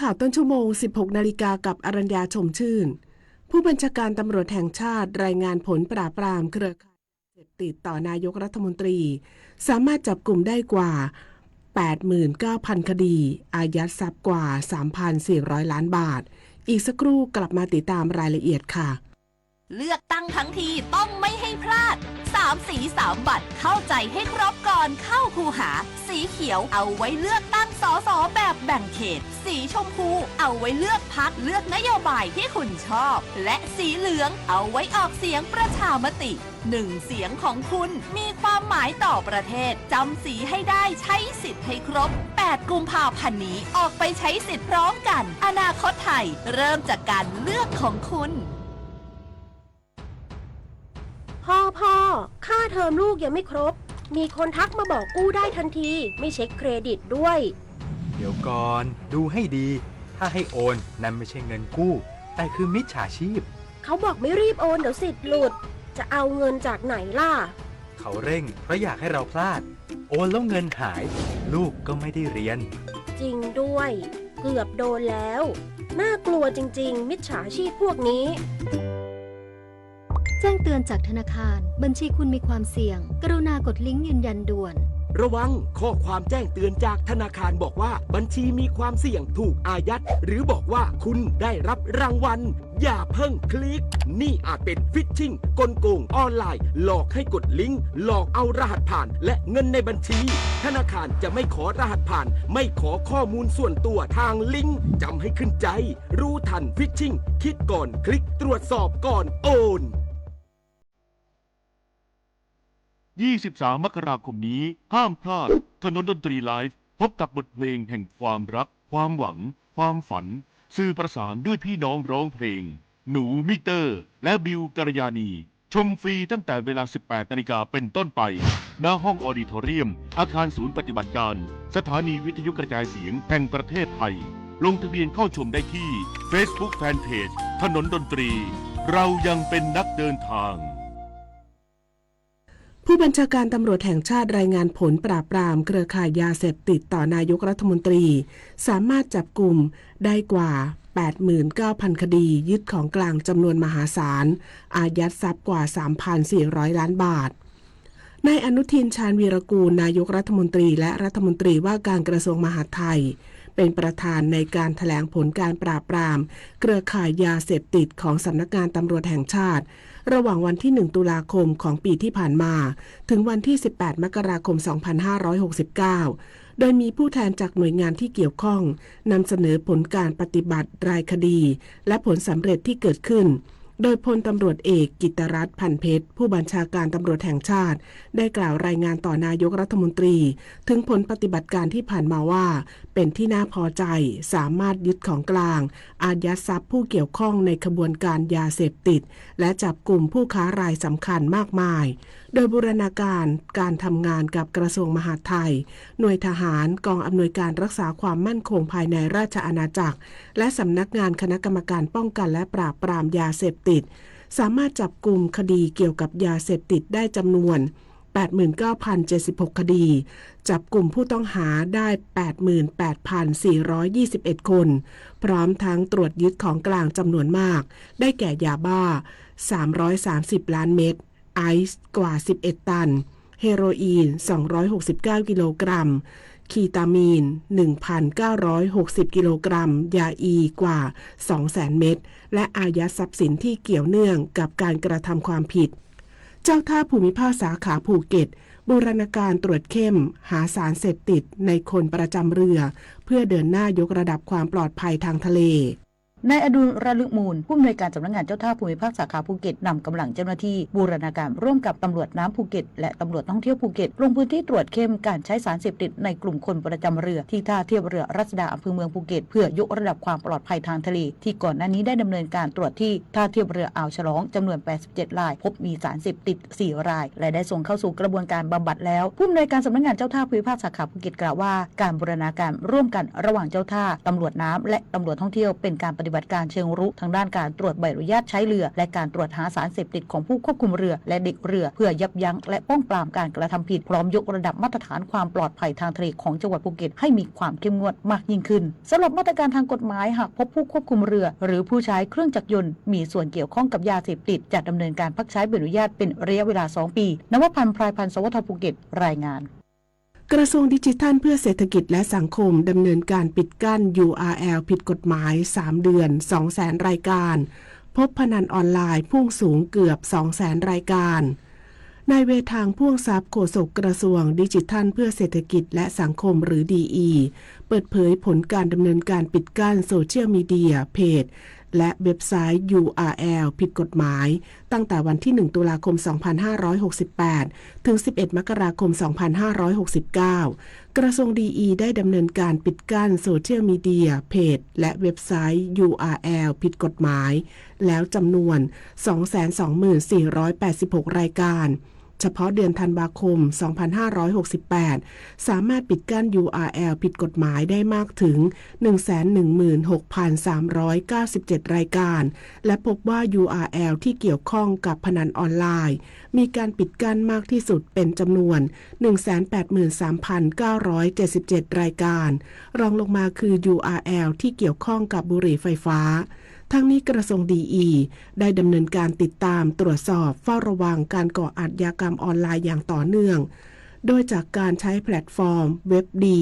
ข่าวต้นชั่วโมง 16 นาฬิกากับอรัญญาชมชื่นผู้บัญชาการตำรวจแห่งชาติรายงานผลปราบปรามเครือข่ายเสพติดต่อนายกรัฐมนตรีสามารถจับกลุ่มได้กว่า 89,000 คดีอายัดทรัพย์กว่า 3,400 ล้านบาทอีกสักครู่กลับมาติดตามรายละเอียดค่ะเลือกตั้งทั้งทีต้องไม่ให้พลาด3 สี3 บัตรเข้าใจให้ครบก่อนเข้าคูหาสีเขียวเอาไว้เลือกตั้งสสแบบแบ่งเขตสีชมพูเอาไว้เลือกพรรคเลือกนโยบายที่คุณชอบและสีเหลืองเอาไว้ออกเสียงประชามติ1 เสียงของคุณมีความหมายต่อประเทศจำสีให้ได้ใช้สิทธิ์ให้ครบ8 กุมภาพันธ์นี้ออกไปใช้สิทธิ์พร้อมกันอนาคตไทยเริ่มจากการเลือกของคุณพ่อค่าเทอมลูกยังไม่ครบมีคนทักมาบอกกู้ได้ทันทีไม่เช็คเครดิตด้วยเดี๋ยวก่อนดูให้ดีถ้าให้โอนนั่นไม่ใช่เงินกู้แต่คือมิจฉาชีพเขาบอกไม่รีบโอนเดี๋ยวสิทธิ์หลุดจะเอาเงินจากไหนล่ะเขาเร่งเพราะอยากให้เราพลาดโอนแล้วเงินหายลูกก็ไม่ได้เรียนจริงด้วยเกือบโดนแล้วน่ากลัวจริงๆมิจฉาชีพพวกนี้แจ้งเตือนจากธนาคารบัญชีคุณมีความเสี่ยงกรุณากดลิงก์ยืนยันด่วนระวังข้อความแจ้งเตือนจากธนาคารบอกว่าบัญชีมีความเสี่ยงถูกอายัดหรือบอกว่าคุณได้รับรางวัลอย่าเพิ่งคลิกนี่อาจเป็นฟิชชิงกลโกงออนไลน์หลอกให้กดลิงก์หลอกเอารหัสผ่านและเงินในบัญชีธนาคารจะไม่ขอรหัสผ่านไม่ขอข้อมูลส่วนตัวทางลิงก์จำให้ขึ้นใจรู้ทันฟิชชิงคิดก่อนคลิกตรวจสอบก่อนโอน23 มกราคมนี้ห้ามพลาดถนนดนตรีไลฟ์พบกับบทเพลงแห่งความรักความหวังความฝันสื่อประสานด้วยพี่น้องร้องเพลงหนูมิเตอร์และบิวกัลยาณีชมฟรีตั้งแต่เวลา 18 นาฬิกาเป็นต้นไปณห้องออดิทอเรียมอาคารศูนย์ปฏิบัติการสถานีวิทยุกระจายเสียงแห่งประเทศไทยลงทะเบียนเข้าชมได้ที่ Facebook Fanpage ถนนดนตรีเรายังเป็นนักเดินทางผู้บัญชาการตำรวจแห่งชาติรายงานผลปราบปรามเครือข่ายยาเสพติดต่อนายกรัฐมนตรีสามารถจับกลุ่มได้กว่า 89,000 คดียึดของกลางจำนวนมหาศาลอายัดทรัพย์กว่า 3,400 ล้านบาทนายอนุทินชาญวีรกูลนายกรัฐมนตรีและรัฐมนตรีว่าการกระทรวงมหาดไทยเป็นประธานในการแถลงผลการปราบปรามเครือข่ายยาเสพติดของสำนักงานตำรวจแห่งชาติระหว่างวันที่ 1 ตุลาคมของปีที่ผ่านมาถึงวันที่ 18 มกราคม 2569 โดยมีผู้แทนจากหน่วยงานที่เกี่ยวข้องนำเสนอผลการปฏิบัติรายคดีและผลสำเร็จที่เกิดขึ้นโดยพลตำรวจเอกกิตติรัตน์พันเพชรผู้บัญชาการตำรวจแห่งชาติได้กล่าวรายงานต่อนายกรัฐมนตรีถึงผลปฏิบัติการที่ผ่านมาว่าเป็นที่น่าพอใจสามารถยึดของกลางอายัดทรัพย์ผู้เกี่ยวข้องในขบวนการยาเสพติดและจับกลุ่มผู้ค้ารายสำคัญมากมายโดยบูรณาการการทำงานกับกระทรวงมหาดไทยหน่วยทหารกองอำนวยการรักษาความมั่นคงภายในราชอาณาจักรและสำนักงานคณะกรรมการป้องกันและปราบปรามยาเสพติดสามารถจับกลุ่มคดีเกี่ยวกับยาเสพติดได้จำนวน 89,076 คดีจับกลุ่มผู้ต้องหาได้ 88,421 คนพร้อมทั้งตรวจยึดของกลางจำนวนมากได้แก่ยาบ้า330 ล้านเม็ดไอซ์กว่า11ตันเฮโรอีน269กิโลกรัมคีตามีน 1,960 กิโลกรัมยาอีกว่า 200,000 เม็ดและอายัดทรัพย์สินที่เกี่ยวเนื่องกับการกระทำความผิดเจ้าท่าภูมิภาคสาขาภูเก็ตบูรณาการตรวจเข้มหาสารเสพติดในคนประจำเรือเพื่อเดินหน้ายกระดับความปลอดภัยทางทะเล นายอดุลระลึกมูลผู้อำนวยการสำนักงานเจ้าท่าภูมิภาคสาขาภูเก็ตนำกำลังเจ้าหน้าที่บูรณาการร่วมกับตำรวจน้ำภูเก็ตและตำรวจท่องเที่ยวภูเก็ตลงพื้นที่ตรวจเข้มการใช้สารเสพติดในกลุ่มคนประจำเรือที่ท่าเทียบเรือรัชดาอำเภอเมืองภูเก็ตเพื่อยกระดับความปลอดภัยทางทะเลที่ก่อนหน้านี้ได้ดำเนินการตรวจที่ท่าเทียบเรืออ่าวฉลองจำนวน87รายพบมีสารเสพติด4รายและได้ส่งเข้าสู่กระบวนการบำบัดแล้วผู้อำนวยการสำนักงานเจ้าท่าภูมิภาคสาขาภูเก็ตกล่าวว่าการบูรณาการร่วมกันระหว่างเจ้าท่าตำรวจน้ำและตำรวจท่องเที่ยวเป็นการปฏิบัติ บัติการเชิงรุกทางด้านการตรวจใบอนุญาตใช้เรือและการตรวจหาสารเสพติดของผู้ควบคุมเรือและเด็กเรือเพื่อยับยั้งและป้องปรามการกระทำผิดพร้อมยกระดับมาตรฐานความปลอดภัยทางทะเลของจังหวัดภูเก็ตให้มีความเข้มงวดมากยิ่งขึ้นสำหรับมาตรการทางกฎหมายหากพบผู้ควบคุมเรือหรือผู้ใช้เครื่องจักรยนต์มีส่วนเกี่ยวข้องกับยาเสพติดจะดำเนินการพักใช้ใบอนุญาตเป็นระยะเวลา 2 ปีนวพันธ์ พรายพันธ์ สวทภูเก็ตรายงานกระทรวงดิจิทัลเพื่อเศรษฐกิจและสังคมดำเนินการปิดกั้น URL ผิดกฎหมาย 3 เดือน 200,000 รายการพบพนันออนไลน์พุ่งสูงเกือบ 200,000 รายการนายเวทางพ่วงทรัพย์โฆษกกระทรวงดิจิทัลเพื่อเศรษฐกิจและสังคมหรือ DE เปิดเผยผลการดำเนินการปิดกั้นโซเชียลมีเดียเพจและเว็บไซต์ URL ผิดกฎหมายตั้งแต่วันที่ 1 ตุลาคม 2568 ถึง 11 มกราคม 2569 กระทรวง DE ได้ดำเนินการปิดกั้นโซเชียลมีเดียเพจและเว็บไซต์ URL ผิดกฎหมายแล้วจำนวน 224,86 รายการเฉพาะเดือนธันวาคม 2568 สามารถปิดกั้น URL ผิดกฎหมายได้มากถึง 116,397 รายการและพบว่า URL ที่เกี่ยวข้องกับพนันออนไลน์มีการปิดกั้นมากที่สุดเป็นจำนวน 183,977 รายการรองลงมาคือ URL ที่เกี่ยวข้องกับบุหรี่ไฟฟ้าทั้งนี้กระทรวง DE ได้ดำเนินการติดตามตรวจสอบเฝ้าระวังการก่ออาชญากรรมออนไลน์อย่างต่อเนื่องโดยจากการใช้แพลตฟอร์มเว็บดี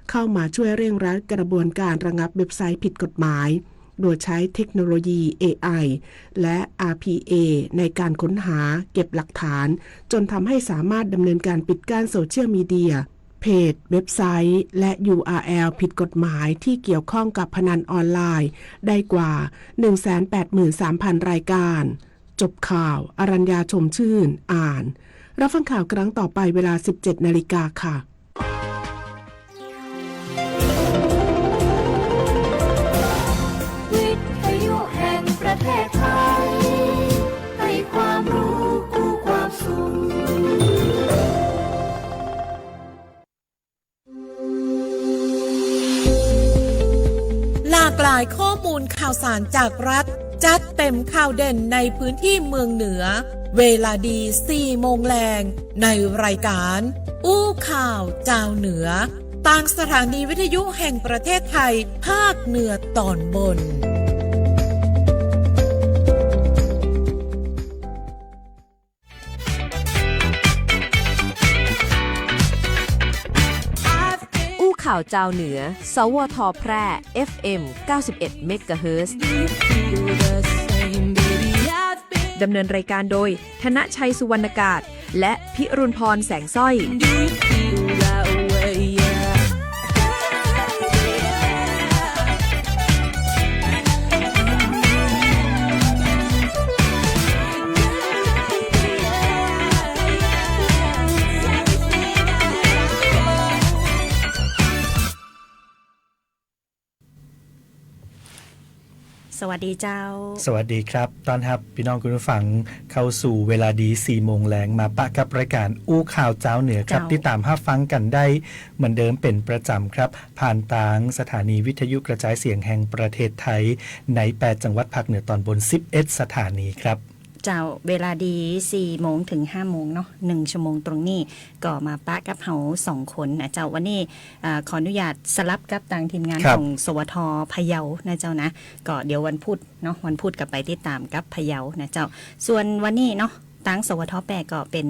เข้ามาช่วยเร่งรัดกระบวนการระงับเว็บไซต์ผิดกฎหมายโดยใช้เทคโนโลยี AI และ RPA ในการค้นหาเก็บหลักฐานจนทำให้สามารถดำเนินการปิดกั้นโซเชียลมีเดียเพจเว็บไซต์และ URL ผิดกฎหมายที่เกี่ยวข้องกับพนันออนไลน์ได้กว่า 183,000 รายการจบข่าวอรัญญาชมชื่นอ่านรับฟังข่าวครั้งต่อไปเวลา 17 นาฬิกาค่ะวิทยุแห่งประเทศไทยให้ความรู้คู่ความสุขหลากหลายข้อมูลข่าวสารจากรัฐจัดเต็มข่าวเด่นในพื้นที่เมืองเหนือเวลาดี 4 โมงแรงในรายการอู้ข่าวเจ้าเหนือต่างสถานีวิทยุแห่งประเทศไทยภาคเหนือตอนบนข่าวเจ้าเหนือสวทแพร่ FM 91 เมกะเฮิรตซ์ดำเนินรายการโดยธนชัยสุวรรณกาศและพิรุณพรแสงสร้อยสวัสดีเจ้าสวัสดีครับต้อนรับพี่น้องคุณผู้ฟังเข้าสู่เวลาดี 4 โมงแรงมาปะกับรายการอู้ข่าวเจ้าเหนือครับที่ตามรับฟังกันได้เหมือนเดิมเป็นประจำครับผ่านทางสถานีวิทยุกระจายเสียงแห่งประเทศไทยใน8จังหวัดภาคเหนือตอนบน11สถานีครับเจ้าเวลาดี 4 โมงถึง 5 โมงเนาะ1ชั่วโมงตรงนี้ก็มาปะกับเฮา2คนนะเจ้าวันนี้ขออนุญาตสลับกับทางทีมงานของสวทพะเยานะเจ้านะก็เดี๋ยววันพุธเนาะวันพุธก็ไปติดตามกับพะเยานะเจ้าส่วนวันนี้เนาะตั้งสวทแปก็เป็น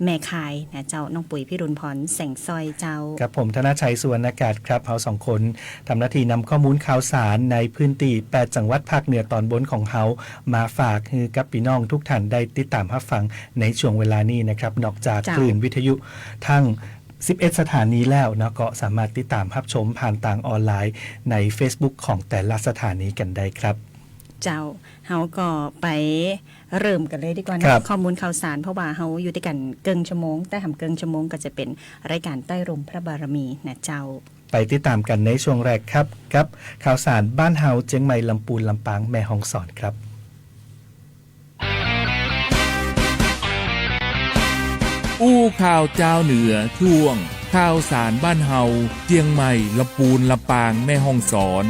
แม่คายนะเจ้าน้องปุ๋ยพิรุณพรแสงซอยเจ้าครับผมธนชัยสุวรรณกาศครับเฮา2คนทำหน้าที่นำข้อมูลข่าวสารในพื้นที่8จังหวัดภาคเหนือตอนบนของเฮามาฝากให้กับพี่น้องทุกท่านได้ติดตามรับฟังในช่วงเวลานี้นะครับนอกจากคลื่นวิทยุทั้ง11สถานีแล้วนะก็สามารถติดตามรับชมผ่านทางออนไลน์ใน Facebook ของแต่ละสถานีกันได้ครับเจ้าเฮาก็ไปเริ่มกันเลยดีกว่านะข้อมูลข่าวสารเพราะว่าเฮาอยู่ด้วยกันเกินชั่วโมงแต่ทำเกินชั่วโมงก็จะเป็นรายการใต้ร่มพระบารมีนะเจ้าไปติดตามกันในช่วงแรกครับกับข่าวสารบ้านเฮาเจียงใหม่ลำพูนลำปางแม่ฮ่องสอนครับอู้ข่าวเจ้าเหนือช่วงข่าวสารบ้านเฮาเจียงใหม่ลำพูนลำปางแม่ฮ่องสอน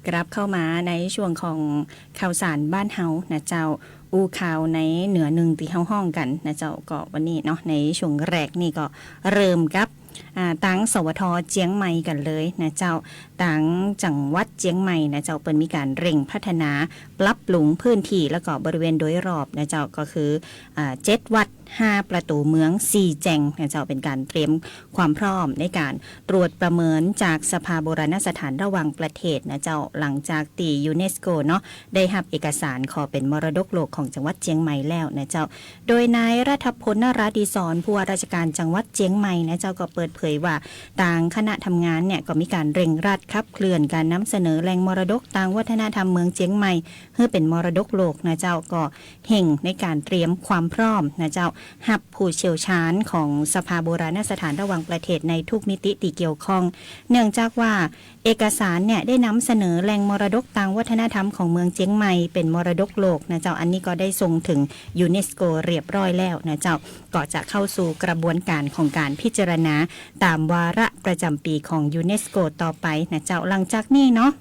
กลับเข้ามาในช่วงของข่าวสารบ้านเฮานะเจ้าอู้ข่าวในเหนือหนึ่งที่เฮาห้องกันนะเจ้าก็วันนี้เนาะในช่วงแรกนี่ก็เริ่มกับตั้งสวทเจียงใหม่กันเลยนะเจ้าตั้งจังหวัดเจียงใหม่นะเจ้าเปิ้นมีการเร่งพัฒนาปรับปรุงพื้นที่แล้วก็บริเวณโดยรอบนะเจ้าก็คือ7 วัด 5 ประตูเมือง4 แจงนะเจ้าเป็นการเตรียมความพร้อมในการตรวจประเมินจากสภาโบราณสถานระหว่างประเทศนะเจ้าหลังจากตียูเนสโกเนาะได้รับเอกสารขอเป็นมรดกโลกของจังหวัดเจียงใหม่แล้วนะเจ้าโดยนายรัฐพล นราธิศรผู้ว่าราชการจังหวัดเจียงใหม่นะเจ้าก็เปิดเผยว่าทางคณะทำงานเนี่ยก็มีการเร่งรัดขับเคลื่อนการนำเสนอแหล่งมรดกทางวัฒนธรรมเมืองเจียงใหม่เพื่อเป็นมรดกโลกนะเจ้าก็เห่งในการเตรียมความพร้อมนะเจ้าหับผู้เชี่ยวชาญของสภาโบราณสถานระหว่างประเทศในทุกมิติที่เกี่ยวข้องเนื่องจากว่าเอกสารเนี่ยได้นำเสนอแหล่งมรดกทางวัฒนธรรมของเมืองเจียงใหม่เป็นมรดกโลกนะเจ้าอันนี้ก็ได้ส่งถึงยูเนสโกเรียบร้อยแล้วนะเจ้าก็จะเข้าสู่กระบวนการของการพิจารณาตามวาระประจำปีของยูเนสโกต่อไปนะเจ้าหลังจากนี้เนาะ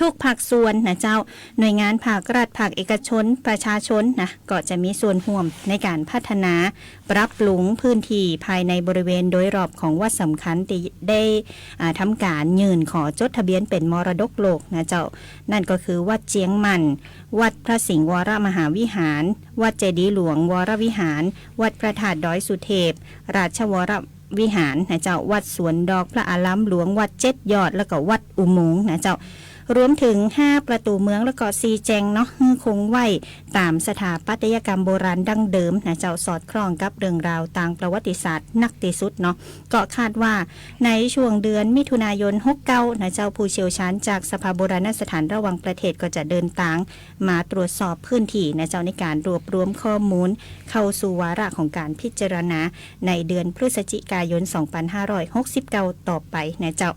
ทุกภาคส่วนนะเจ้าหน่วยงานภาครัฐภาคเอกชนประชาชนนะก็จะมีส่วนร่วมในการพัฒนาปรับปรุงพื้นที่ภายในบริเวณโดยรอบของวัดสำคัญที่ได้ทำการยื่นขอจดทะเบียนเป็นมรดกโลกนะเจ้านั่นก็คือวัดเจียงหมั่นวัดพระสิงห์วรมหาวิหารวัดเจดีย์หลวงวรวิหารวัดพระธาตุดอยสุเทพราชวรวิหารนะเจ้าวัดสวนดอกพระอารามหลวงวัด7 ยอดแล้วก็วัดอุโมงค์นะเจ้ารวมถึง5 ประตูเมืองแล้วก็4 แจงเนาะคงไว้ตามสถาปัตยกรรมโบราณดั้งเดิมนะเจ้าสอดคล้องกับเรื่องราวทางประวัติศาสตร์นักที่สุดเนาะก็คาดว่าในช่วงเดือนมิถุนายน69นะเจ้าผู้เชี่ยวชาญจากสภาโบราณสถานระหว่างประเทศก็จะเดินทางมาตรวจสอบพื้นที่นะเจ้าในการรวบรวมข้อมูลเข้าสู่วาระของการพิจารณาในเดือนพฤศจิกายน 2569 ต่อไปนะเจ้า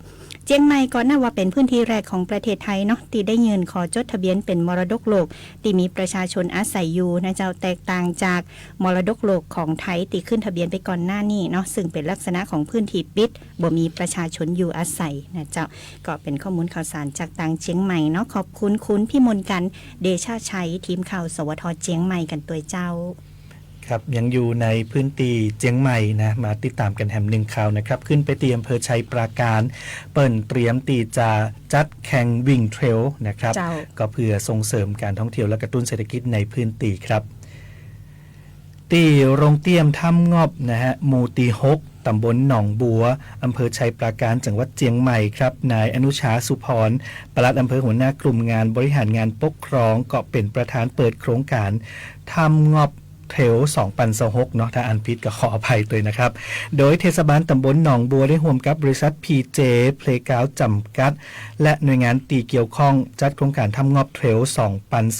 เจียงใหม่ก็น่าว่าเป็นพื้นที่แรกของประเทศไทยเนาะที่ได้ยื่นขอจดทะเบียนเป็นมรดกโลกที่มีประชาชนอาศัยอยู่นะเจ้าแตกต่างจากมรดกโลกของไทยที่ขึ้นทะเบียนไปก่อนหน้านี้เนาะซึ่งเป็นลักษณะของพื้นที่ปิดบ่มีประชาชนอยู่อาศัยนะเจ้าก็เป็นข้อมูลข่าวสารจากต่างเชียงใหม่เนาะขอบคุณคุณพี่มนต์กันเดชาชัยทีมข่าวสวทเชียงใหม่กันตัวเจ้าครับยังอยู่ในพื้นที่เจียงใหม่นะมาติดตามกันแหมหนึ่งข่าวนะครับขึ้นไปเตรียมอำเภอชัยปราการเปิ่นเตรียมตีจะจัดแข่งวิ่งเทรลนะครับก็เพื่อส่งเสริมการท่องเที่ยวและกระตุ้นเศรษฐกิจในพื้นที่ครับตีโรงเตรียมถ้ำงอบนะฮะหมู่ที่6ตำบลหนองบัวอำเภอชัยปราการจังหวัดเจียงใหม่ครับนายอนุชาสุพรปลัดอำเภอหัวหน้ากลุ่มงานบริหารงานปกครองก็เป็นประธานเปิดโครงการถ้ำงอบเทรล2026เนาะถ้าอ่านผิดก็ขออภัยด้วยนะครับโดยเทศบาลตำบลหนองบัวได้ร่วมกับบริษัท PJ Playground จำกัดและหน่วยงานตีเกี่ยวข้องจัดโครงการถ้ำงอบเทรล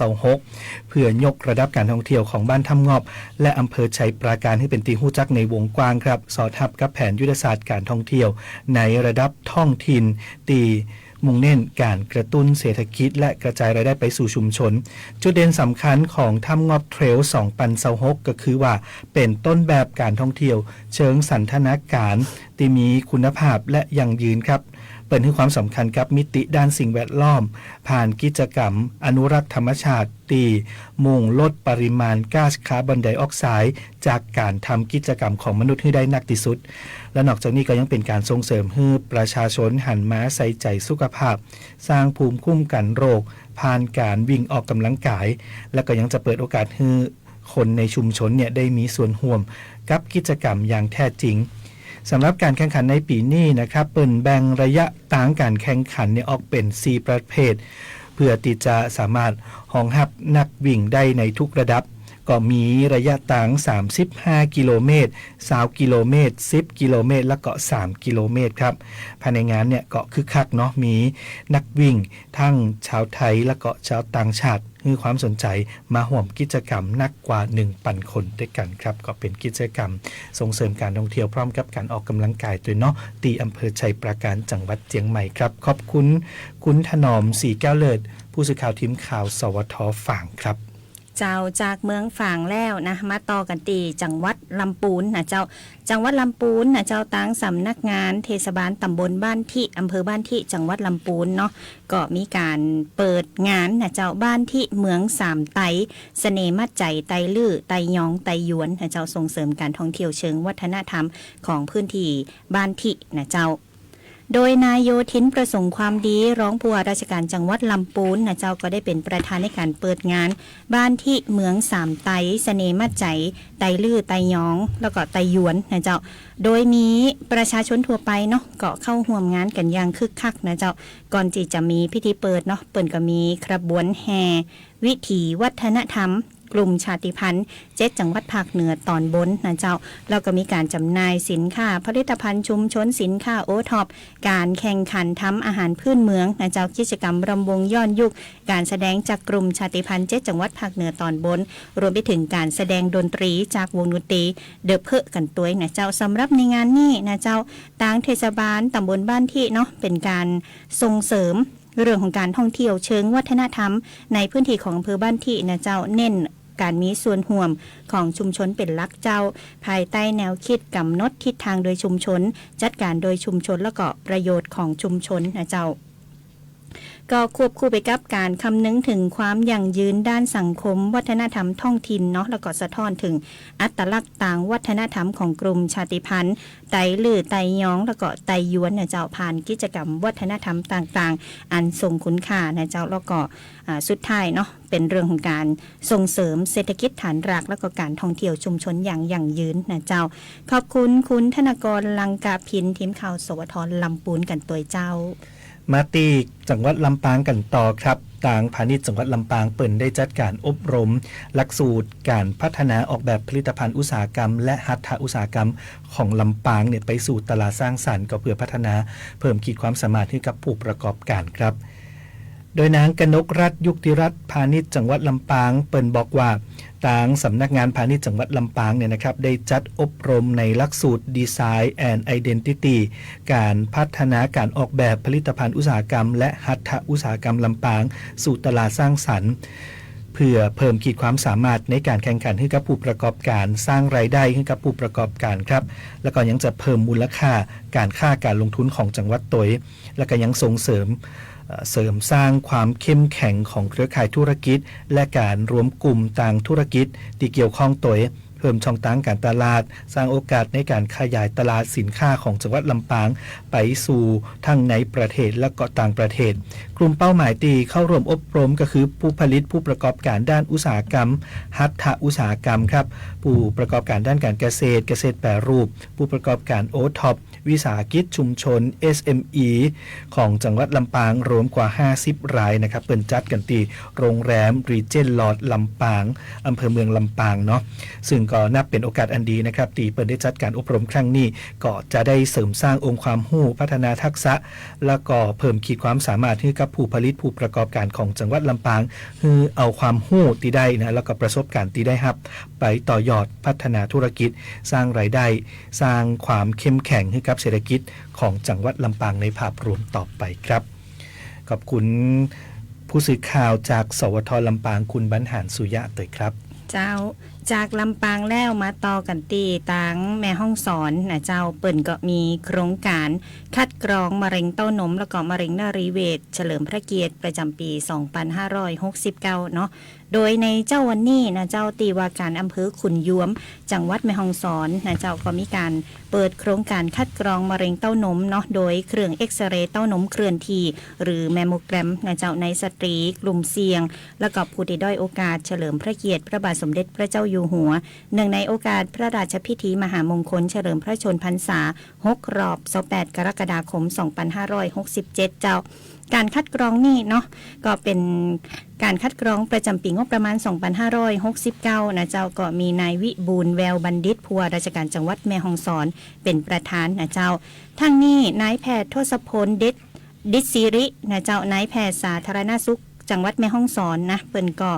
2026เพื่อยกระดับการท่องเที่ยวของบ้านถ้ำงอบและอำเภอชัยปราการให้เป็นที่รู้จักในวงกว้างครับสอดรับกับแผนยุทธศาสตร์การท่องเที่ยวในระดับท้องถิ่นตีมุ่งเน้นการกระตุ้นเศรษฐกิจและกระจายรายได้ไปสู่ชุมชนจุดเด่นสำคัญของถ้ำงอบเทรล2026ก็คือว่าเป็นต้นแบบการท่องเที่ยวเชิงสันทนาการที่มีคุณภาพและยั่งยืนครับเปิดให้ความสำคัญกับมิติด้านสิ่งแวดล้อมผ่านกิจกรรมอนุรักษ์ธรรมชาติตีมุ่งลดปริมาณก๊าซคาร์บอนไดออกไซด์จากการทำกิจกรรมของมนุษย์ให้ได้นักที่สุดและนอกจากนี้ก็ยังเป็นการส่งเสริมให้ประชาชนหันมาใส่ใจสุขภาพสร้างภูมิคุ้มกันโรคผ่านการวิ่งออกกำลังกายและก็ยังจะเปิดโอกาสให้คนในชุมชนเนี่ยได้มีส่วนร่วมกับกิจกรรมอย่างแท้จริงสำหรับการแข่งขันในปีนี้นะครับเปิ่นแบ่งระยะต่างการแข่งขันเนี่ยออกเป็น4ประเภทเพื่อที่จะสามารถรองรับนักวิ่งได้ในทุกระดับก็มีระยะต่าง35กิโลเมตร20กิโลเมตร10กิโลเมตรแล้วก็3กิโลเมตรครับภายในงานเนี่ยก็คึกคักเนาะมีนักวิ่งทั้งชาวไทยและก็ชาวต่างชาติให้ความสนใจมาร่วมกิจกรรมนักกว่า 1,000 คนด้วยกันครับก็เป็นกิจกรรมส่งเสริมการท่องเที่ยวพร้อมกับการออกกำลังกายด้วยเนาะตีอำเภอชัยปราการจังหวัดเชียงใหม่ครับขอบคุณคุณถนอมสีแก้วเลิศผู้สื่อข่าวทีมข่าวสวท.ฝางครับ เจ้าจากเมืองฝางแล้วนะมาต่อกันตีจังหวัดลำปูนนะเจ้าจังหวัดลำปูนนะเจ้าตั้งสำนักงานเทศบาลตำบลบ้านที่อำเภอบ้านที่จังหวัดลำปูนเนาะก็มีการเปิดงานนะเจ้าบ้านที่เมืองสามไตเสน่ห์มัดใจไตลื้อไตยองไตหยวนนะเจ้าส่งเสริมการท่องเที่ยวเชิงวัฒนธรรมของพื้นที่บ้านที่นะเจ้าโดยนายโยธินประสงค์ความดีรองผู้ว่าราชการจังหวัดลำปูนนะเจ้าก็ได้เป็นประธานในการเปิดงานบ้านที่เมืองสามไตเสน่ห์มัดใจไตลื้อไตยองแล้วก็ไตหยวนนะเจ้าโดยมีประชาชนทั่วไปเนาะก็เข้าร่วมงานกันอย่างคึกคักนะเจ้าก่อนที่จะมีพิธีเปิดเนาะเปิดก็มีขบวนแห่วิถีวัฒนธรรมกลุ่มชาติพันธุ์7จังหวัดภาคเหนือตอนบนนะเจ้าแล้วก็มีการจำหน่ายสินค้าผลิตภัณฑ์ชุมชนสินค้าโอท็อปการแข่งขันทำอาหารพื้นเมืองนะเจ้ากิจกรรมรำวงย้อนยุคการแสดงจากกลุ่มชาติพันธุ์7จังหวัดภาคเหนือตอนบนรวมไปถึงการแสดงดนตรีจากวงดนตรีเดอะเพอกันตัวนะเจ้าสำหรับในงานนี้นะเจ้าทางเทศบาลตำบลบ้านที่เนาะเป็นการส่งเสริมเรื่องของการท่องเที่ยวเชิงวัฒนธรรมในพื้นที่ของอำเภอบ้านที่นะเจ้าเน้นการมีส่วนร่วมของชุมชนเป็นหลักเจ้าภายใต้แนวคิดกำหนดทิศทางโดยชุมชนจัดการโดยชุมชนและก็ประโยชน์ของชุมชนนะเจ้าก็ควบคู่ไปกับการคำนึงถึงความยั่งยืนด้านสังคมวัฒนธรรมท้องถิ่นเนาะแล้วก็สะท้อนถึงอัตลักษณ์ต่างวัฒนธรรมของกลุ่มชาติพันธุ์ไตลื้อไตยองแล้วก็ไตหยวนนะเจ้าผ่านกิจกรรมวัฒนธรรมต่างๆอันทรงคุณค่านะเจ้าแล้วก็สุดท้ายเนาะเป็นเรื่องของการส่งเสริมเศรษฐกิจฐานรากแล้วก็การท่องเที่ยวชุมชนอย่างยั่งยืนนะเจ้าขอบคุณคุณธนกรลังกาพินทีมข่าวสวทลำปูนกันตัวเจ้ามาตีจังหวัดลำปางกันต่อครับทางพาณิชย์จังหวัดลำปางเปิดได้จัดการอบรมหลักสูตรการพัฒนาออกแบบผลิตภัณฑ์อุตสาหกรรมและหัตถอุตสาหกรรมของลำปางเนี่ยไปสู่ตลาดสร้างสรรค์ก็เพื่อพัฒนาเพิ่มขีดความสามารถให้กับผู้ประกอบการครับโดยนางกนกรัตน์ยุติรัตน์พาณิชย์จังหวัดลำปางเปิดบอกว่าทางสำนักงานพาณิชย์จังหวัดลำปางเนี่ยนะครับได้จัดอบรมในหลักสูตร Design and Identity การพัฒนาการออกแบบผลิตภัณฑ์อุตสาหกรรมและหัตถอุตสาหกรรมลำปางสู่ตลาดสร้างสรรค์เพื่อเพิ่มขีดความสามารถในการแข่งขันให้กับผู้ประกอบการสร้างรายได้ให้กับผู้ประกอบการครับแล้วก็ยังจะเพิ่มมูลค่าการลงทุนของจังหวัดตยแล้วก็ยังส่งเสริมสร้างความเข้มแข็งของเครือข่ายธุรกิจและการรวมกลุ่มต่างธุรกิจที่เกี่ยวข้องตัวเพิ่มช่องทางการตลาดสร้างโอกาสในการขยายตลาดสินค้าของจังหวัดลำปางไปสู่ทั้งในประเทศและก็ต่างประเทศกลุ่มเป้าหมายที่เข้าร่วมอบรมก็คือผู้ผลิตผู้ประกอบการด้านอุตสาหกรรมหัตถอุตสาหกรรมครับผู้ประกอบการด้านการเกษตรแปรรูปผู้ประกอบการโอท็อปวิสาหกิจชุมชน SME ของจังหวัดลำปางรวมกว่า50รายนะครับเปิดจัดกันที่โรงแรมรีเจนต์ลอดลำปางอำเภอเมืองลำปางเนาะซึ่งก็นับเป็นโอกาสอันดีนะครับที่เปิดได้จัดการอบรมครั้งนี้ก็จะได้เสริมสร้างองค์ความรู้พัฒนาทักษะแล้วก็เพิ่มขีดความสามารถให้กับผู้ผลิตผู้ประกอบการของจังหวัดลำปางคือเอาความรู้ที่ได้นะแล้วก็ประสบการณ์ที่ได้รับไปต่อยอดพัฒนาธุรกิจสร้างรายได้สร้างความเข้มแข็งให้กับเศรษฐกิจของจังหวัดลำปางในภาพรวมต่อไปครับขอบคุณผู้สื่อข่าวจากสวทลำปางคุณบรรหารสุยะเตยครับเจ้าจากลำปางแล้วมาต่อกันตีตังแม่ห้องสอนนะเจ้าเปิ่นก็มีโครงการคัดกรองมะเร็งเต้านมแล้วก็มะเร็งนารีเวชเฉลิมพระเกียรติประจำปี 2569 เนาะโดยในเจ้าวันนี้นะเจ้าตีว่าการอำเภอขุนยวมจังหวัดแม่ฮ่องสอนนะเจ้าก็มีการเปิดโครงการคัดกรองมะเร็งเต้านมเนาะโดยเครื่องเอ็กซเรย์เต้านมเคลื่อนที่หรือแมมโมแกรมนะเจ้าในสตรีกลุ่มเสี่ยงแล้วก็ผู้ที่ด้อยโอกาสเฉลิมพระเกียรติพระบาทสมเด็จพระเจ้าอยู่หัวเนื่องในโอกาสพระราชพิธีมหามงคลเฉลิมพระชนพรรษา6 รอบ 28 กรกฎาคม 2567 เจ้าการคัดกรองนี่เนาะก็เป็นการคัดกรองประจำปีงบประมาณ 2569 นะเจ้าก็มีนายวิบูลย์แววบัณฑิตผู้ว่าราชการจังหวัดแม่ฮ่องสอนเป็นประธานนะเจ้าทั้งนี้นายแพทย์ทศพลดิษศิรินะเจ้านายแพทย์สาธารณสุขจังหวัดแม่ฮ่องสอนนะเปิ้นก็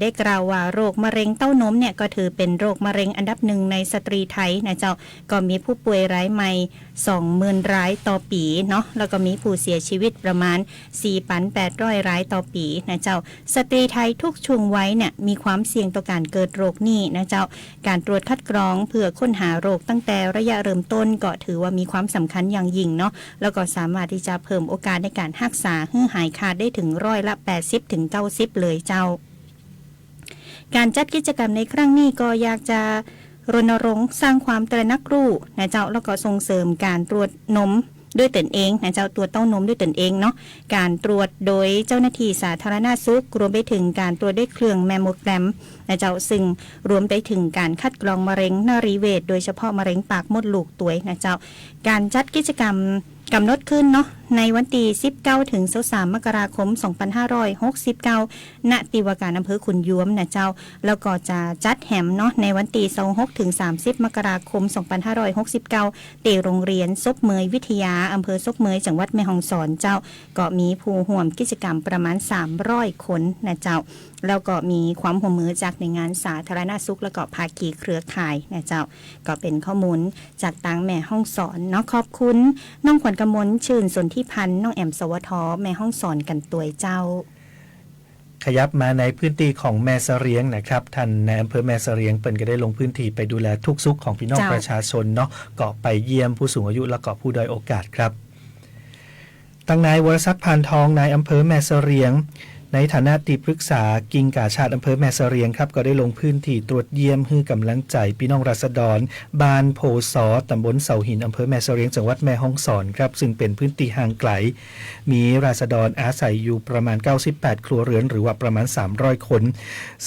ได้กล่าวว่าโรคมะเร็งเต้านมเนี่ยก็ถือเป็นโรคมะเร็งอันดับหนึ่งในสตรีไทยนะเจ้าก็มีผู้ป่วยรายใหม่ 20,000 รายต่อปีเนาะแล้วก็มีผู้เสียชีวิตประมาณ 4,800 รายต่อปีนะเจ้าสตรีไทยทุกช่วงวัยเนี่ยมีความเสี่ยงต่อการเกิดโรคนี้นะเจ้าการตรวจคัดกรองเพื่อค้นหาโรคตั้งแต่ระยะเริ่มต้นก็ถือว่ามีความสำคัญอย่างยิ่งเนาะแล้วก็สามารถที่จะเพิ่มโอกาสในการรักษาให้หายขาดได้ถึง80-90% เลยเจ้าการจัดกิจกรรมในครั้งนี้ก็อยากจะรณรงค์สร้างความตระหนักรู้นะเจ้าแล้วก็ส่งเสริมการตรวจนมด้วยตนเองนะเจ้าตรวจเต้านมด้วยตนเองเนาะการตรวจโดยเจ้าหน้าที่สาธารณสุขรวมไปถึงการตรวจด้วยเครื่องแมมโมแกรมนะเจ้าซึ่งรวมไปถึงการคัดกรองมะเร็งนรีเวชโดยเฉพาะมะเร็งปากมดลูกตัวยนะเจ้าการจัดกิจกรรมกำหนดขึ้นเนาะในวันที่19ถึง23มกราคม2569ณติวาการอำเภอขุนยวมนะเจ้าแล้วก็จะจัดแหมเนาะในวันที่26ถึง30มกราคม2569ที่โรงเรียนซบเมยวิทยาอำเภอซบเมยจังหวัดแม่ฮ่องสอนเจ้าก็มีผู้ร่วมกิจกรรมประมาณ300คนนะเจ้าแล้วก็มีความร่วมมือจากหน่วยงานสาธารณสุขและก็ภาคีเครือข่ายนะเจ้าก็เป็นข้อมูลจากทางแม่ฮ่องสอนเนาะขอบคุณน้องขวัญกมลชื่นสนธิพันธ์น้องแอมสวทแม่ฮ่องสอนกันตัวเจ้าขยับมาในพื้นที่ของแม่เสรียงนะครับท่านในอำเภอแม่เสรียงเปิ่นก็ได้ลงพื้นที่ไปดูแลทุกสุขของพี่น้องประชาชนเนาะก็ไปเยี่ยมผู้สูงอายุและก็ผู้ด้อยโอกาสครับตั้งนายวรศักดิ์พานทองนายอำเภอแม่เสรียงในฐานะที่ปรึกษากิ่งกาชาติอำเภอแม่เสรียงครับก็ได้ลงพื้นที่ตรวจเยี่ยมให้กำลังใจพี่น้องราษฎรบ้านโพสอตำบลเสาหินอำเภอแม่เสรียงจังหวัดแม่ฮ่องสอนครับซึ่งเป็นพื้นที่ห่างไกลมีราษฎรอาศัยอยู่ประมาณ98ครัวเรือนหรือว่าประมาณ300คน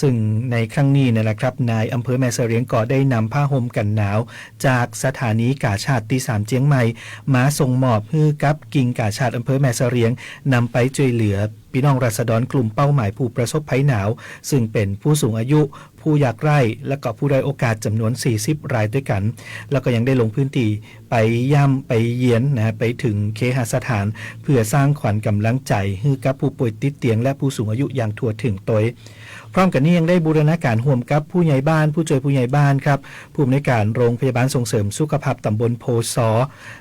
ซึ่งในครั้งนี้เนี่ยแหละครับนายอำเภอแม่เสรียงก็ได้นำผ้าห่มกันหนาวจากสถานีกาชาติที่3เจียงใหม่มาส่งมอบให้กับกิ่งกาชาติอำเภอแม่เสรียงนำไปช่วยเหลือพี่น้องราษฎรกลุ่มเป้าหมายผู้ประสบภัยหนาวซึ่งเป็นผู้สูงอายุผู้ยากไร้และก็ผู้ด้อยโอกาสจำนวน40รายด้วยกันแล้วก็ยังได้ลงพื้นที่ไปย่ำไปเยียนนะไปถึงเคหสถานเพื่อสร้างขวัญกำลังใจให้กับผู้ป่วยติดเตียงและผู้สูงอายุอย่างทั่วถึงตัวพร้อมกันนี้ยังได้บูรณาการร่วมกับผู้ใหญ่บ้านผู้ช่วยผู้ใหญ่บ้านครับผู้อำนวยการโรงพยาบาลส่งเสริมสุขภาพตำบลโพสอ